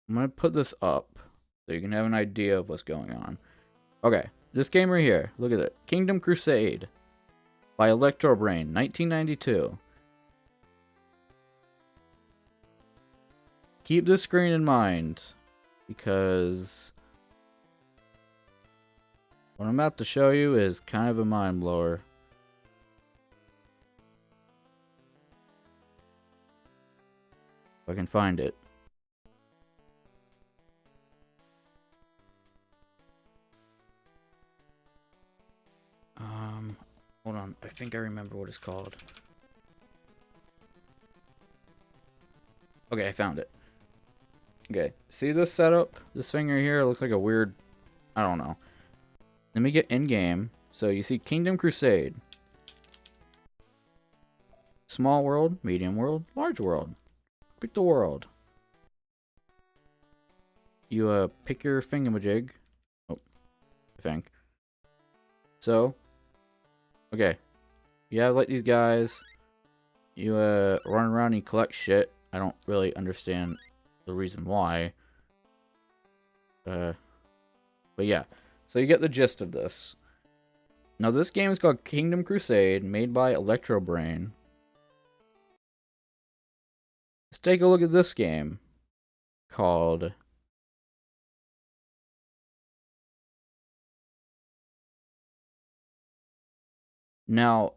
I'm gonna put this up so you can have an idea of what's going on. Okay, this game right here. Look at it. Kingdom Crusade by Electrobrain, 1992. Keep this screen in mind because what I'm about to show you is kind of a mind blower. If I can find it. Hold on. I think I remember what it's called. Okay, I found it. Okay, see this setup? This thing right here looks like a weird... I don't know. Let me get in-game. So you see Kingdom Crusade. Small world, medium world, large world. Pick the world. You pick your thingamajig. Oh, I think. So, okay. You have like these guys. You run around and you collect shit. I don't really understand the reason why. But yeah. So you get the gist of this. Now this game is called Kingdom Crusade, made by Electrobrain. Let's take a look at this game called Now,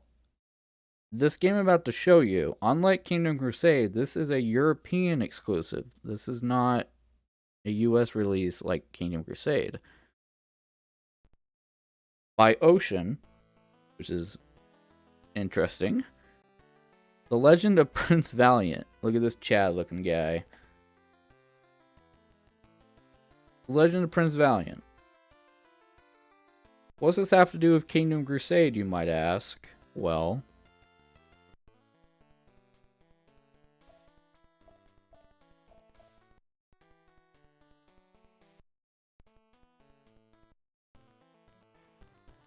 this game I'm about to show you, unlike Kingdom Crusade, this is a European exclusive. This is not a US release like Kingdom Crusade. By Ocean, which is interesting. The Legend of Prince Valiant. Look at this Chad looking guy. The Legend of Prince Valiant. What's this have to do with Kingdom Crusade, you might ask? Well,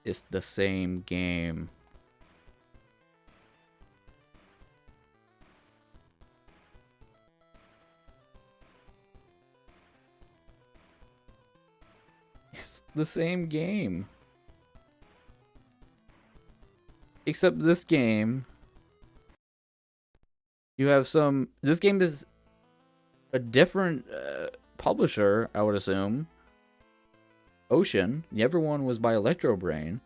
it's the same game. It's the same game. Except this game, you have some... This game is a different publisher, I would assume. Ocean. The other one was by Electrobrain.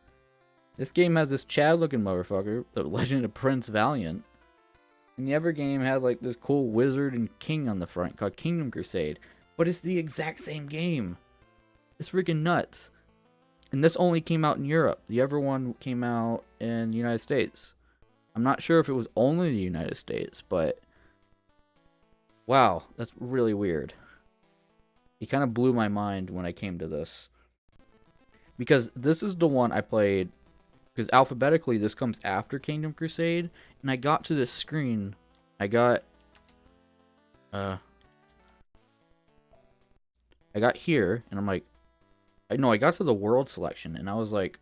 This game has this Chad-looking motherfucker, the Legend of Prince Valiant. And the other game had like this cool wizard and king on the front called Kingdom Crusade. But it's the exact same game. It's freaking nuts. And this only came out in Europe. The other one came out in the United States. I'm not sure if it was only the United States, but... Wow, that's really weird. It kind of blew my mind when I came to this. Because this is the one I played... Because alphabetically, this comes after Kingdom Crusade. And I got to this screen. I got here, and I'm like... I got to the world selection, and I was like,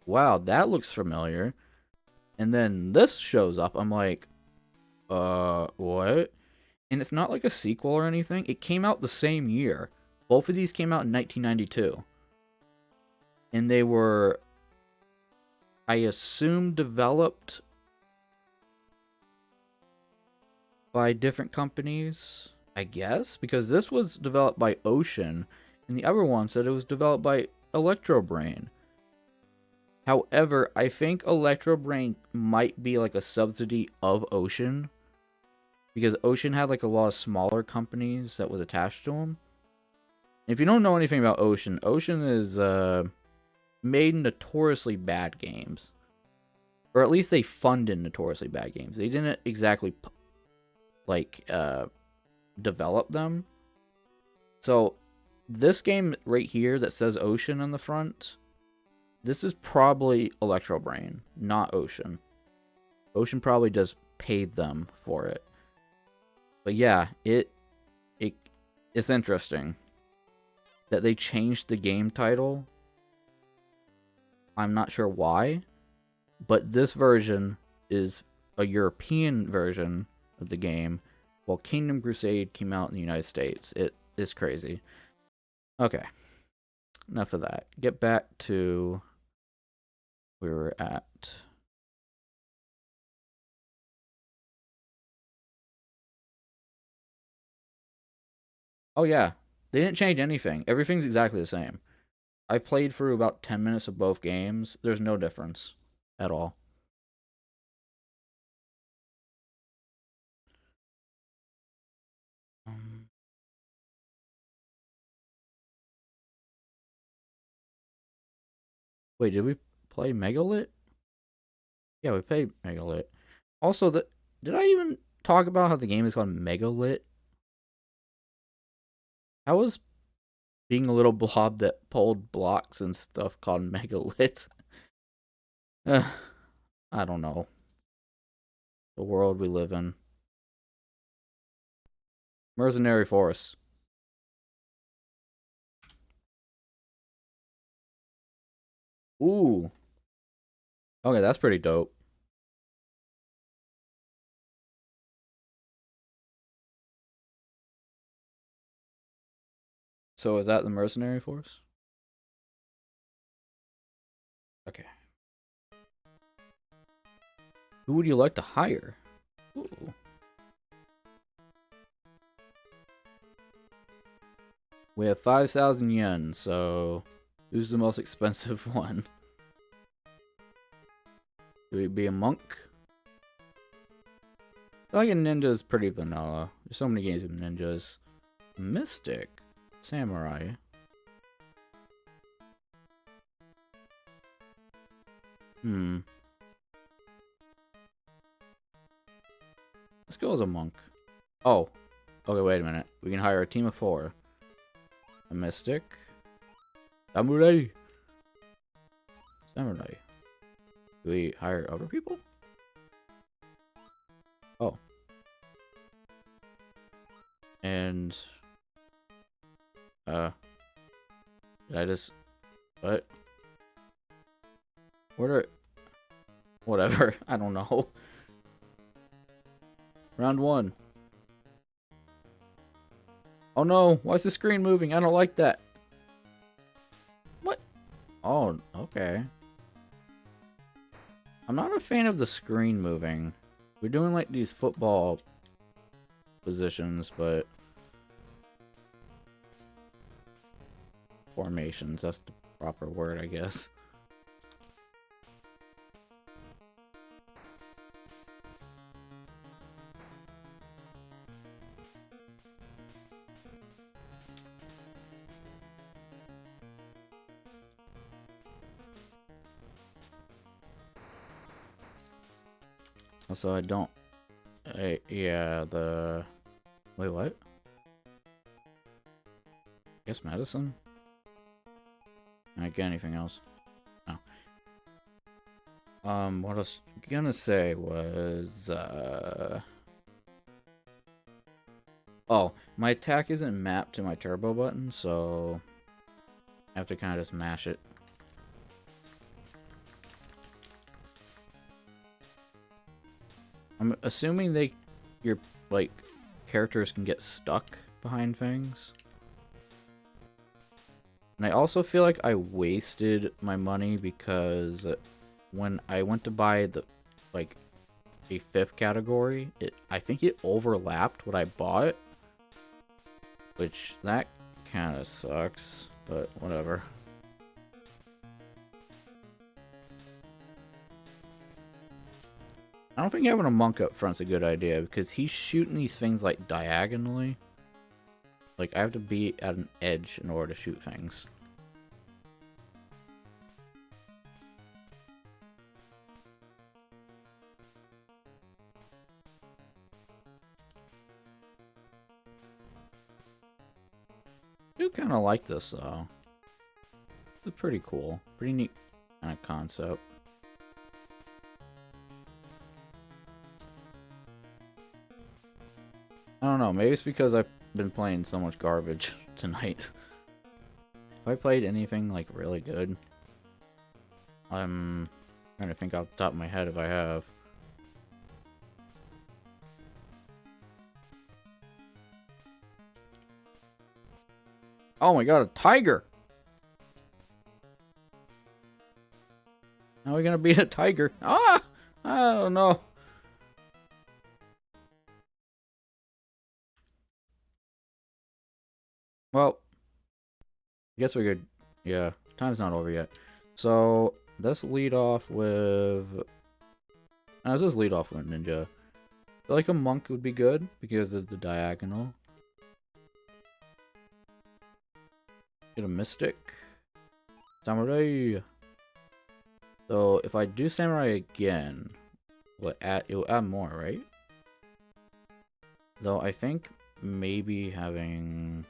wow, that looks familiar. And then this shows up. I'm like, what? And it's not like a sequel or anything. It came out the same year. Both of these came out in 1992. And they were, I assume, developed by different companies, I guess, because this was developed by Ocean. And the other one said it was developed by Electrobrain. However, I think Electrobrain might be like a subsidy of Ocean. Because Ocean had like a lot of smaller companies that was attached to them. If you don't know anything about Ocean, Ocean is made notoriously bad games. Or at least they funded notoriously bad games. They didn't exactly like develop them. So... This game right here that says Ocean on the front, this is probably Electrobrain, not Ocean. Ocean probably just paid them for it. But yeah, it's interesting. that they changed the game title. I'm not sure why, but this version is a European version of the game, while Kingdom Crusade came out in the United States. It is crazy. Okay, enough of that. Get back to where we're at. Oh yeah, they didn't change anything. Everything's exactly the same. I played through about 10 minutes of both games. There's no difference at all. Um, Wait, did we play Megalit? Yeah, we played Megalit. Also, did I even talk about how the game is called Megalit? How was being a little blob that pulled blocks and stuff called Megalit? I don't know. The world we live in. Mercenary Force. Ooh. Okay, that's pretty dope. So is that the Mercenary Force? Okay. Who would you like to hire? Ooh. We have 5,000 yen, so who's the most expensive one? Would it be a monk? I feel like a ninja is pretty vanilla. There's so many games with ninjas. Mystic. Samurai. Hmm. Let's go as a monk. Oh. Okay, wait a minute. We can hire a team of 4. A mystic. Samurai. Samurai. Do we hire other people? Oh. And... Did I just... What? What are... Whatever. I don't know. Round 1. Oh no, why is the screen moving? I don't like that. What? Oh, okay. I'm not a fan of the screen moving. We're doing like these football positions, but... Formations, that's the proper word, I guess. Also, I don't... yeah, the... Wait, what? I guess medicine? Can I get anything else? No. What I was gonna say was, Oh, my attack isn't mapped to my turbo button, so... I have to kind of just mash it. I'm assuming your, like, characters can get stuck behind things. And I also feel like I wasted my money because when I went to buy the, like, a 5th category, I think it overlapped what I bought. Which, that kind of sucks, but whatever. I don't think having a monk up front's a good idea, because he's shooting these things, like, diagonally. Like, I have to be at an edge in order to shoot things. I do kind of like this, though. It's pretty cool. Pretty neat kind of concept. I don't know, maybe it's because I've been playing so much garbage tonight. I played anything like really good? I'm trying to think off the top of my head if I have. Oh my god, a tiger! How are we gonna beat a tiger? Ah! I don't know. Well, I guess we could. Yeah, time's not over yet. So let's lead off with. Let's just lead off with a ninja. I feel like a monk would be good because of the diagonal. Get a mystic. Samurai. So if I do samurai again, it will add more, right? Though I think maybe having.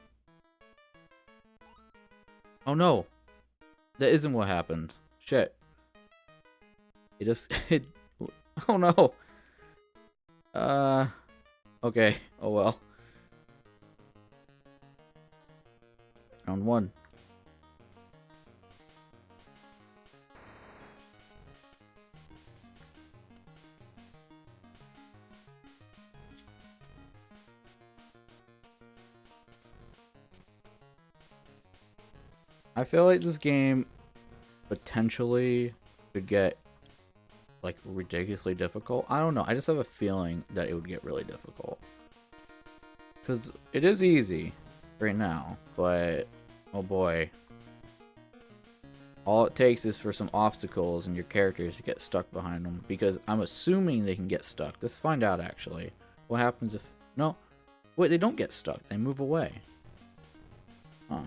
Oh no, that isn't what happened. Shit. It just it. Oh no. Okay. Oh well. Round one. I feel like this game potentially could get like ridiculously difficult. I don't know. I just have a feeling that it would get really difficult. Because it is easy right now, but oh boy. All it takes is for some obstacles and your characters to get stuck behind them. Because I'm assuming they can get stuck. Let's find out actually. What happens if... No. Wait, they don't get stuck. They move away. Huh.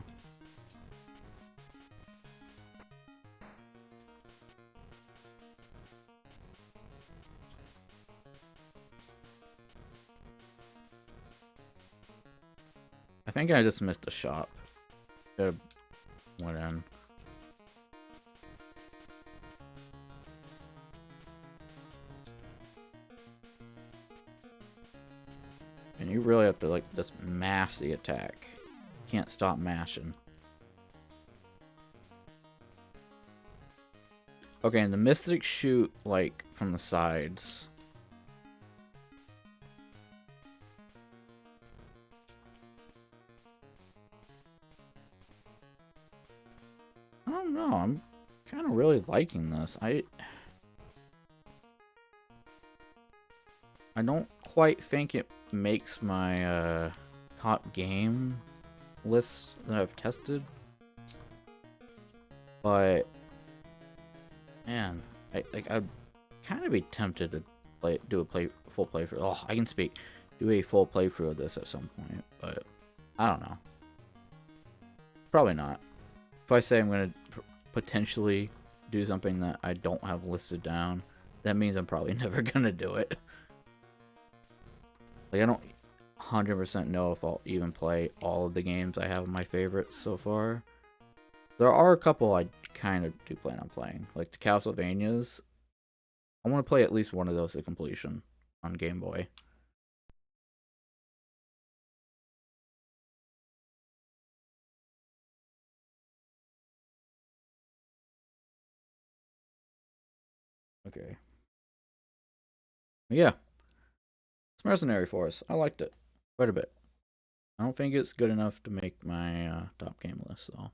I think I just missed a shot. Could've went in. And you really have to like just mash the attack. Can't stop mashing. Okay, and the mystics shoot like from the sides. I don't know. I'm kind of really liking this. I don't quite think it makes my top game list that I've tested, but man, I'd kind of be tempted to do a full playthrough. Oh, I can speak. Do a full playthrough of this at some point, but I don't know. Probably not. If I say I'm gonna potentially do something that I don't have listed down, that means I'm probably never gonna do it. Like, I don't 100% know if I'll even play all of the games I have my favorites so far. There are a couple I kind of do plan on playing. Like the Castlevanias. I want to play at least one of those to completion on Game Boy. Okay. Yeah. It's Mercenary Force. I liked it quite a bit. I don't think it's good enough to make my top game list, though.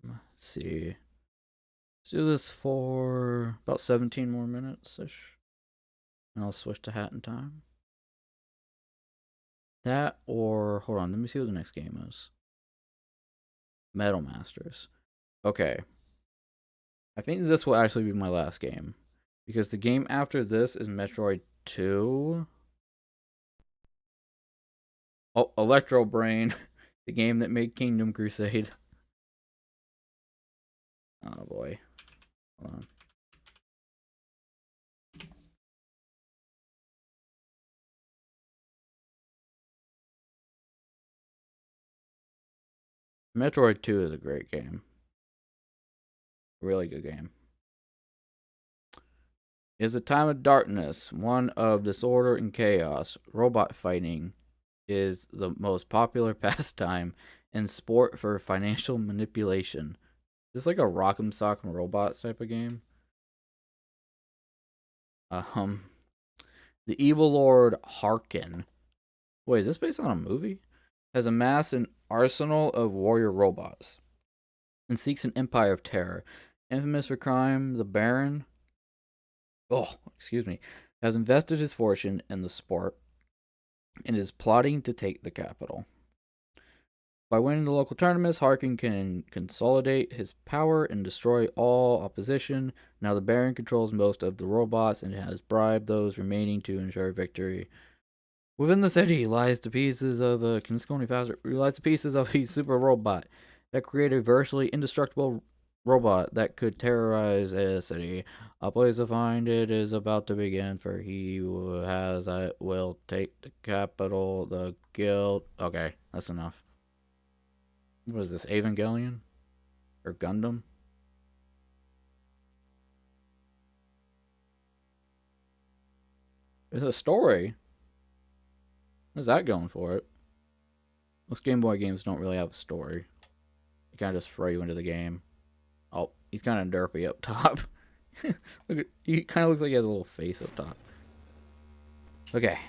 Let's see. Let's do this for about 17 more minutes ish. And I'll switch to Hat in Time. That or hold on, let me see what the next game is. Metal Masters. Okay. I think this will actually be my last game. Because the game after this is Metroid 2. Oh, Electro Brain. The game that made Kingdom Crusade. Oh boy. Hold on. Metroid 2 is a great game. Really good game. Is a time of darkness, one of disorder and chaos. Robot fighting is the most popular pastime and sport for financial manipulation. Is this like a Rock'em Sock'em Robots type of game? Um, the evil lord Harkin. Wait, is this based on a movie? Has amassed an arsenal of warrior robots and seeks an empire of terror. Infamous for crime, the Baron, excuse me, has invested his fortune in the sport and is plotting to take the capital. By winning the local tournaments, Harkin can consolidate his power and destroy all opposition. Now the Baron controls most of the robots and has bribed those remaining to ensure victory. Within the city lies the pieces of a can this go any faster? Lies the pieces of a super robot that created a virtually indestructible robot that could terrorize a city. A place to find it is about to begin, for he who has it will take the capital, the guild. Okay, that's enough. What is this, Evangelion? Or Gundam? It's a story. What's that going for it? Most Game Boy games don't really have a story. They kind of just throw you into the game. Oh, he's kind of derpy up top. Look at, he kind of looks like he has a little face up top. Okay.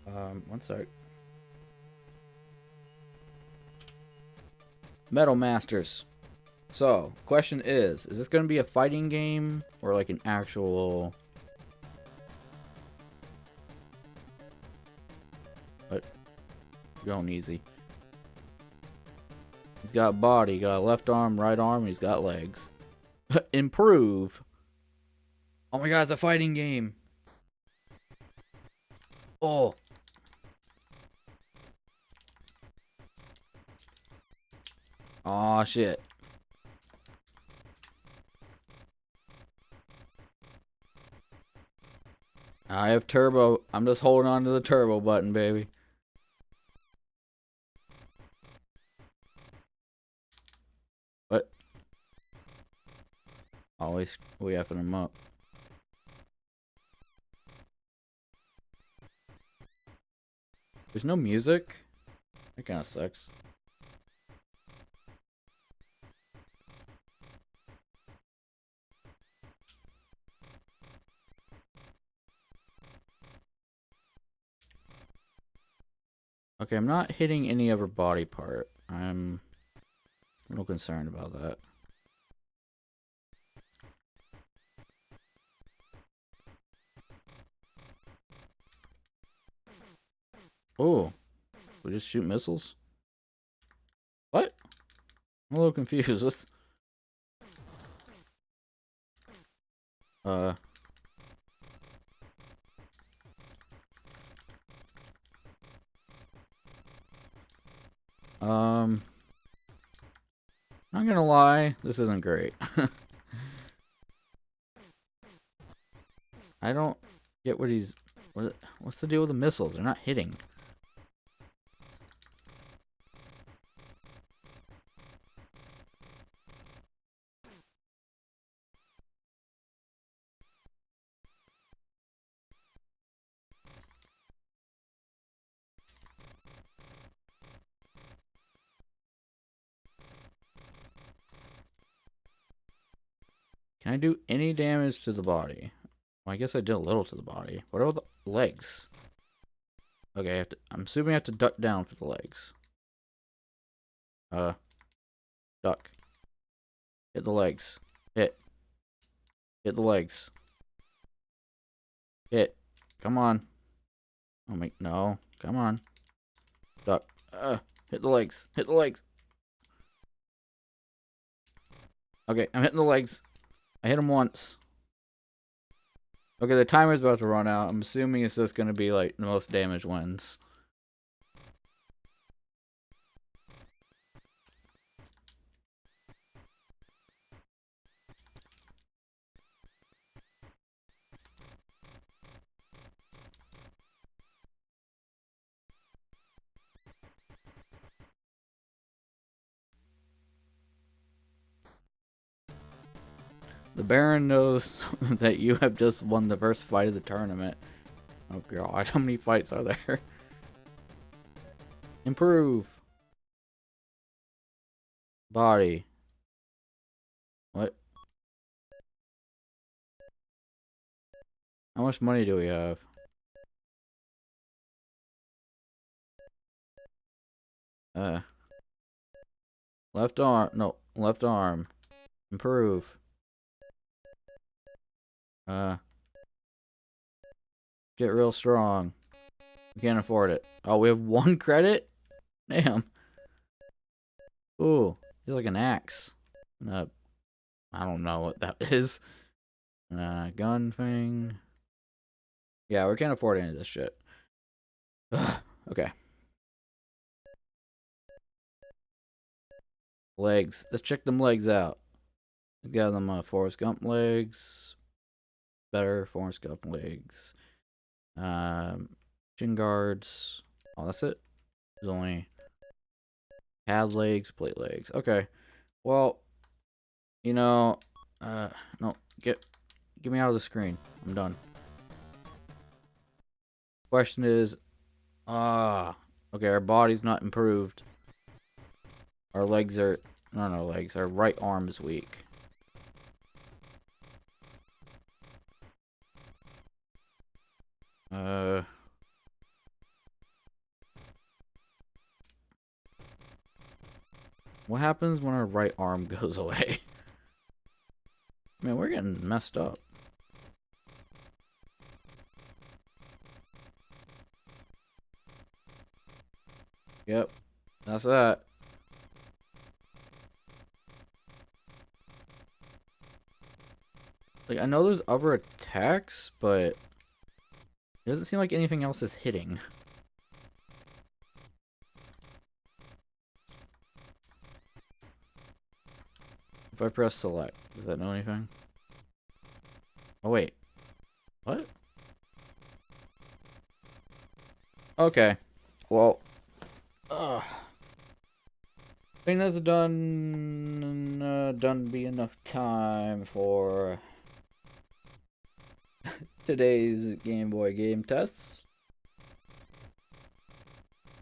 One sec. Metal Masters. So, question is this going to be a fighting game or like an actual... What? Going easy. He's got a body, got a left arm, right arm, and he's got legs. Improve. Oh my god, it's a fighting game. Oh. Aw, shit. I have turbo. I'm just holding on to the turbo button, baby. What? Always we effing him up. There's no music? That kind of sucks. Okay, I'm not hitting any other body part. I'm a little concerned about that. Oh, we just shoot missiles? What? I'm a little confused. Let's... Uh... Not gonna lie, this isn't great. I don't get what he's... What's the deal with the missiles? They're not hitting. Can I do any damage to the body? Well, I guess I did a little to the body. What about the legs? Okay, I'm assuming I have to duck down for the legs. Duck. Hit the legs. Hit. Hit the legs. Hit. Come on. Oh my, no. Come on. Duck. Hit the legs. Hit the legs. Okay, I'm hitting the legs. I hit him once. Okay, the timer's about to run out. I'm assuming it's just gonna be like the most damage wins. The Baron knows that you have just won the first fight of the tournament. Oh god, how many fights are there? Improve. Body. What? How much money do we have? Uh. Left arm. No, left arm. Improve. Get real strong. We can't afford it. Oh, we have 1 credit? Damn. Ooh, he's like an axe. I don't know what that is. Gun thing. Yeah, we can't afford any of this shit. Okay. Legs. Let's check them legs out. We got them Forrest Gump legs. Better Forrest Gump legs. Shin guards. Oh, that's it. There's only pad legs, plate legs. Okay. Well, you know, no, get me out of the screen. I'm done. Question is, okay, our body's not improved. Our legs are, no, no legs. Our right arm is weak. What happens when our right arm goes away? Man, we're getting messed up. Yep, that's that. Like, I know there's other attacks, but it doesn't seem like anything else is hitting. If I press select, does that know anything? Oh, wait. What? Okay. Well, I think that's done be enough time for today's Game Boy game tests.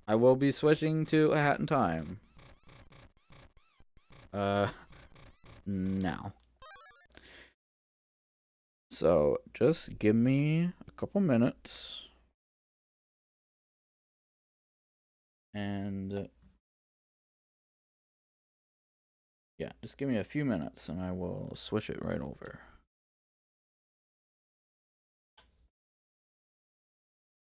I will be switching to a Hat in Time. Now. So, just give me a couple minutes. And yeah, just give me a few minutes and I will switch it right over.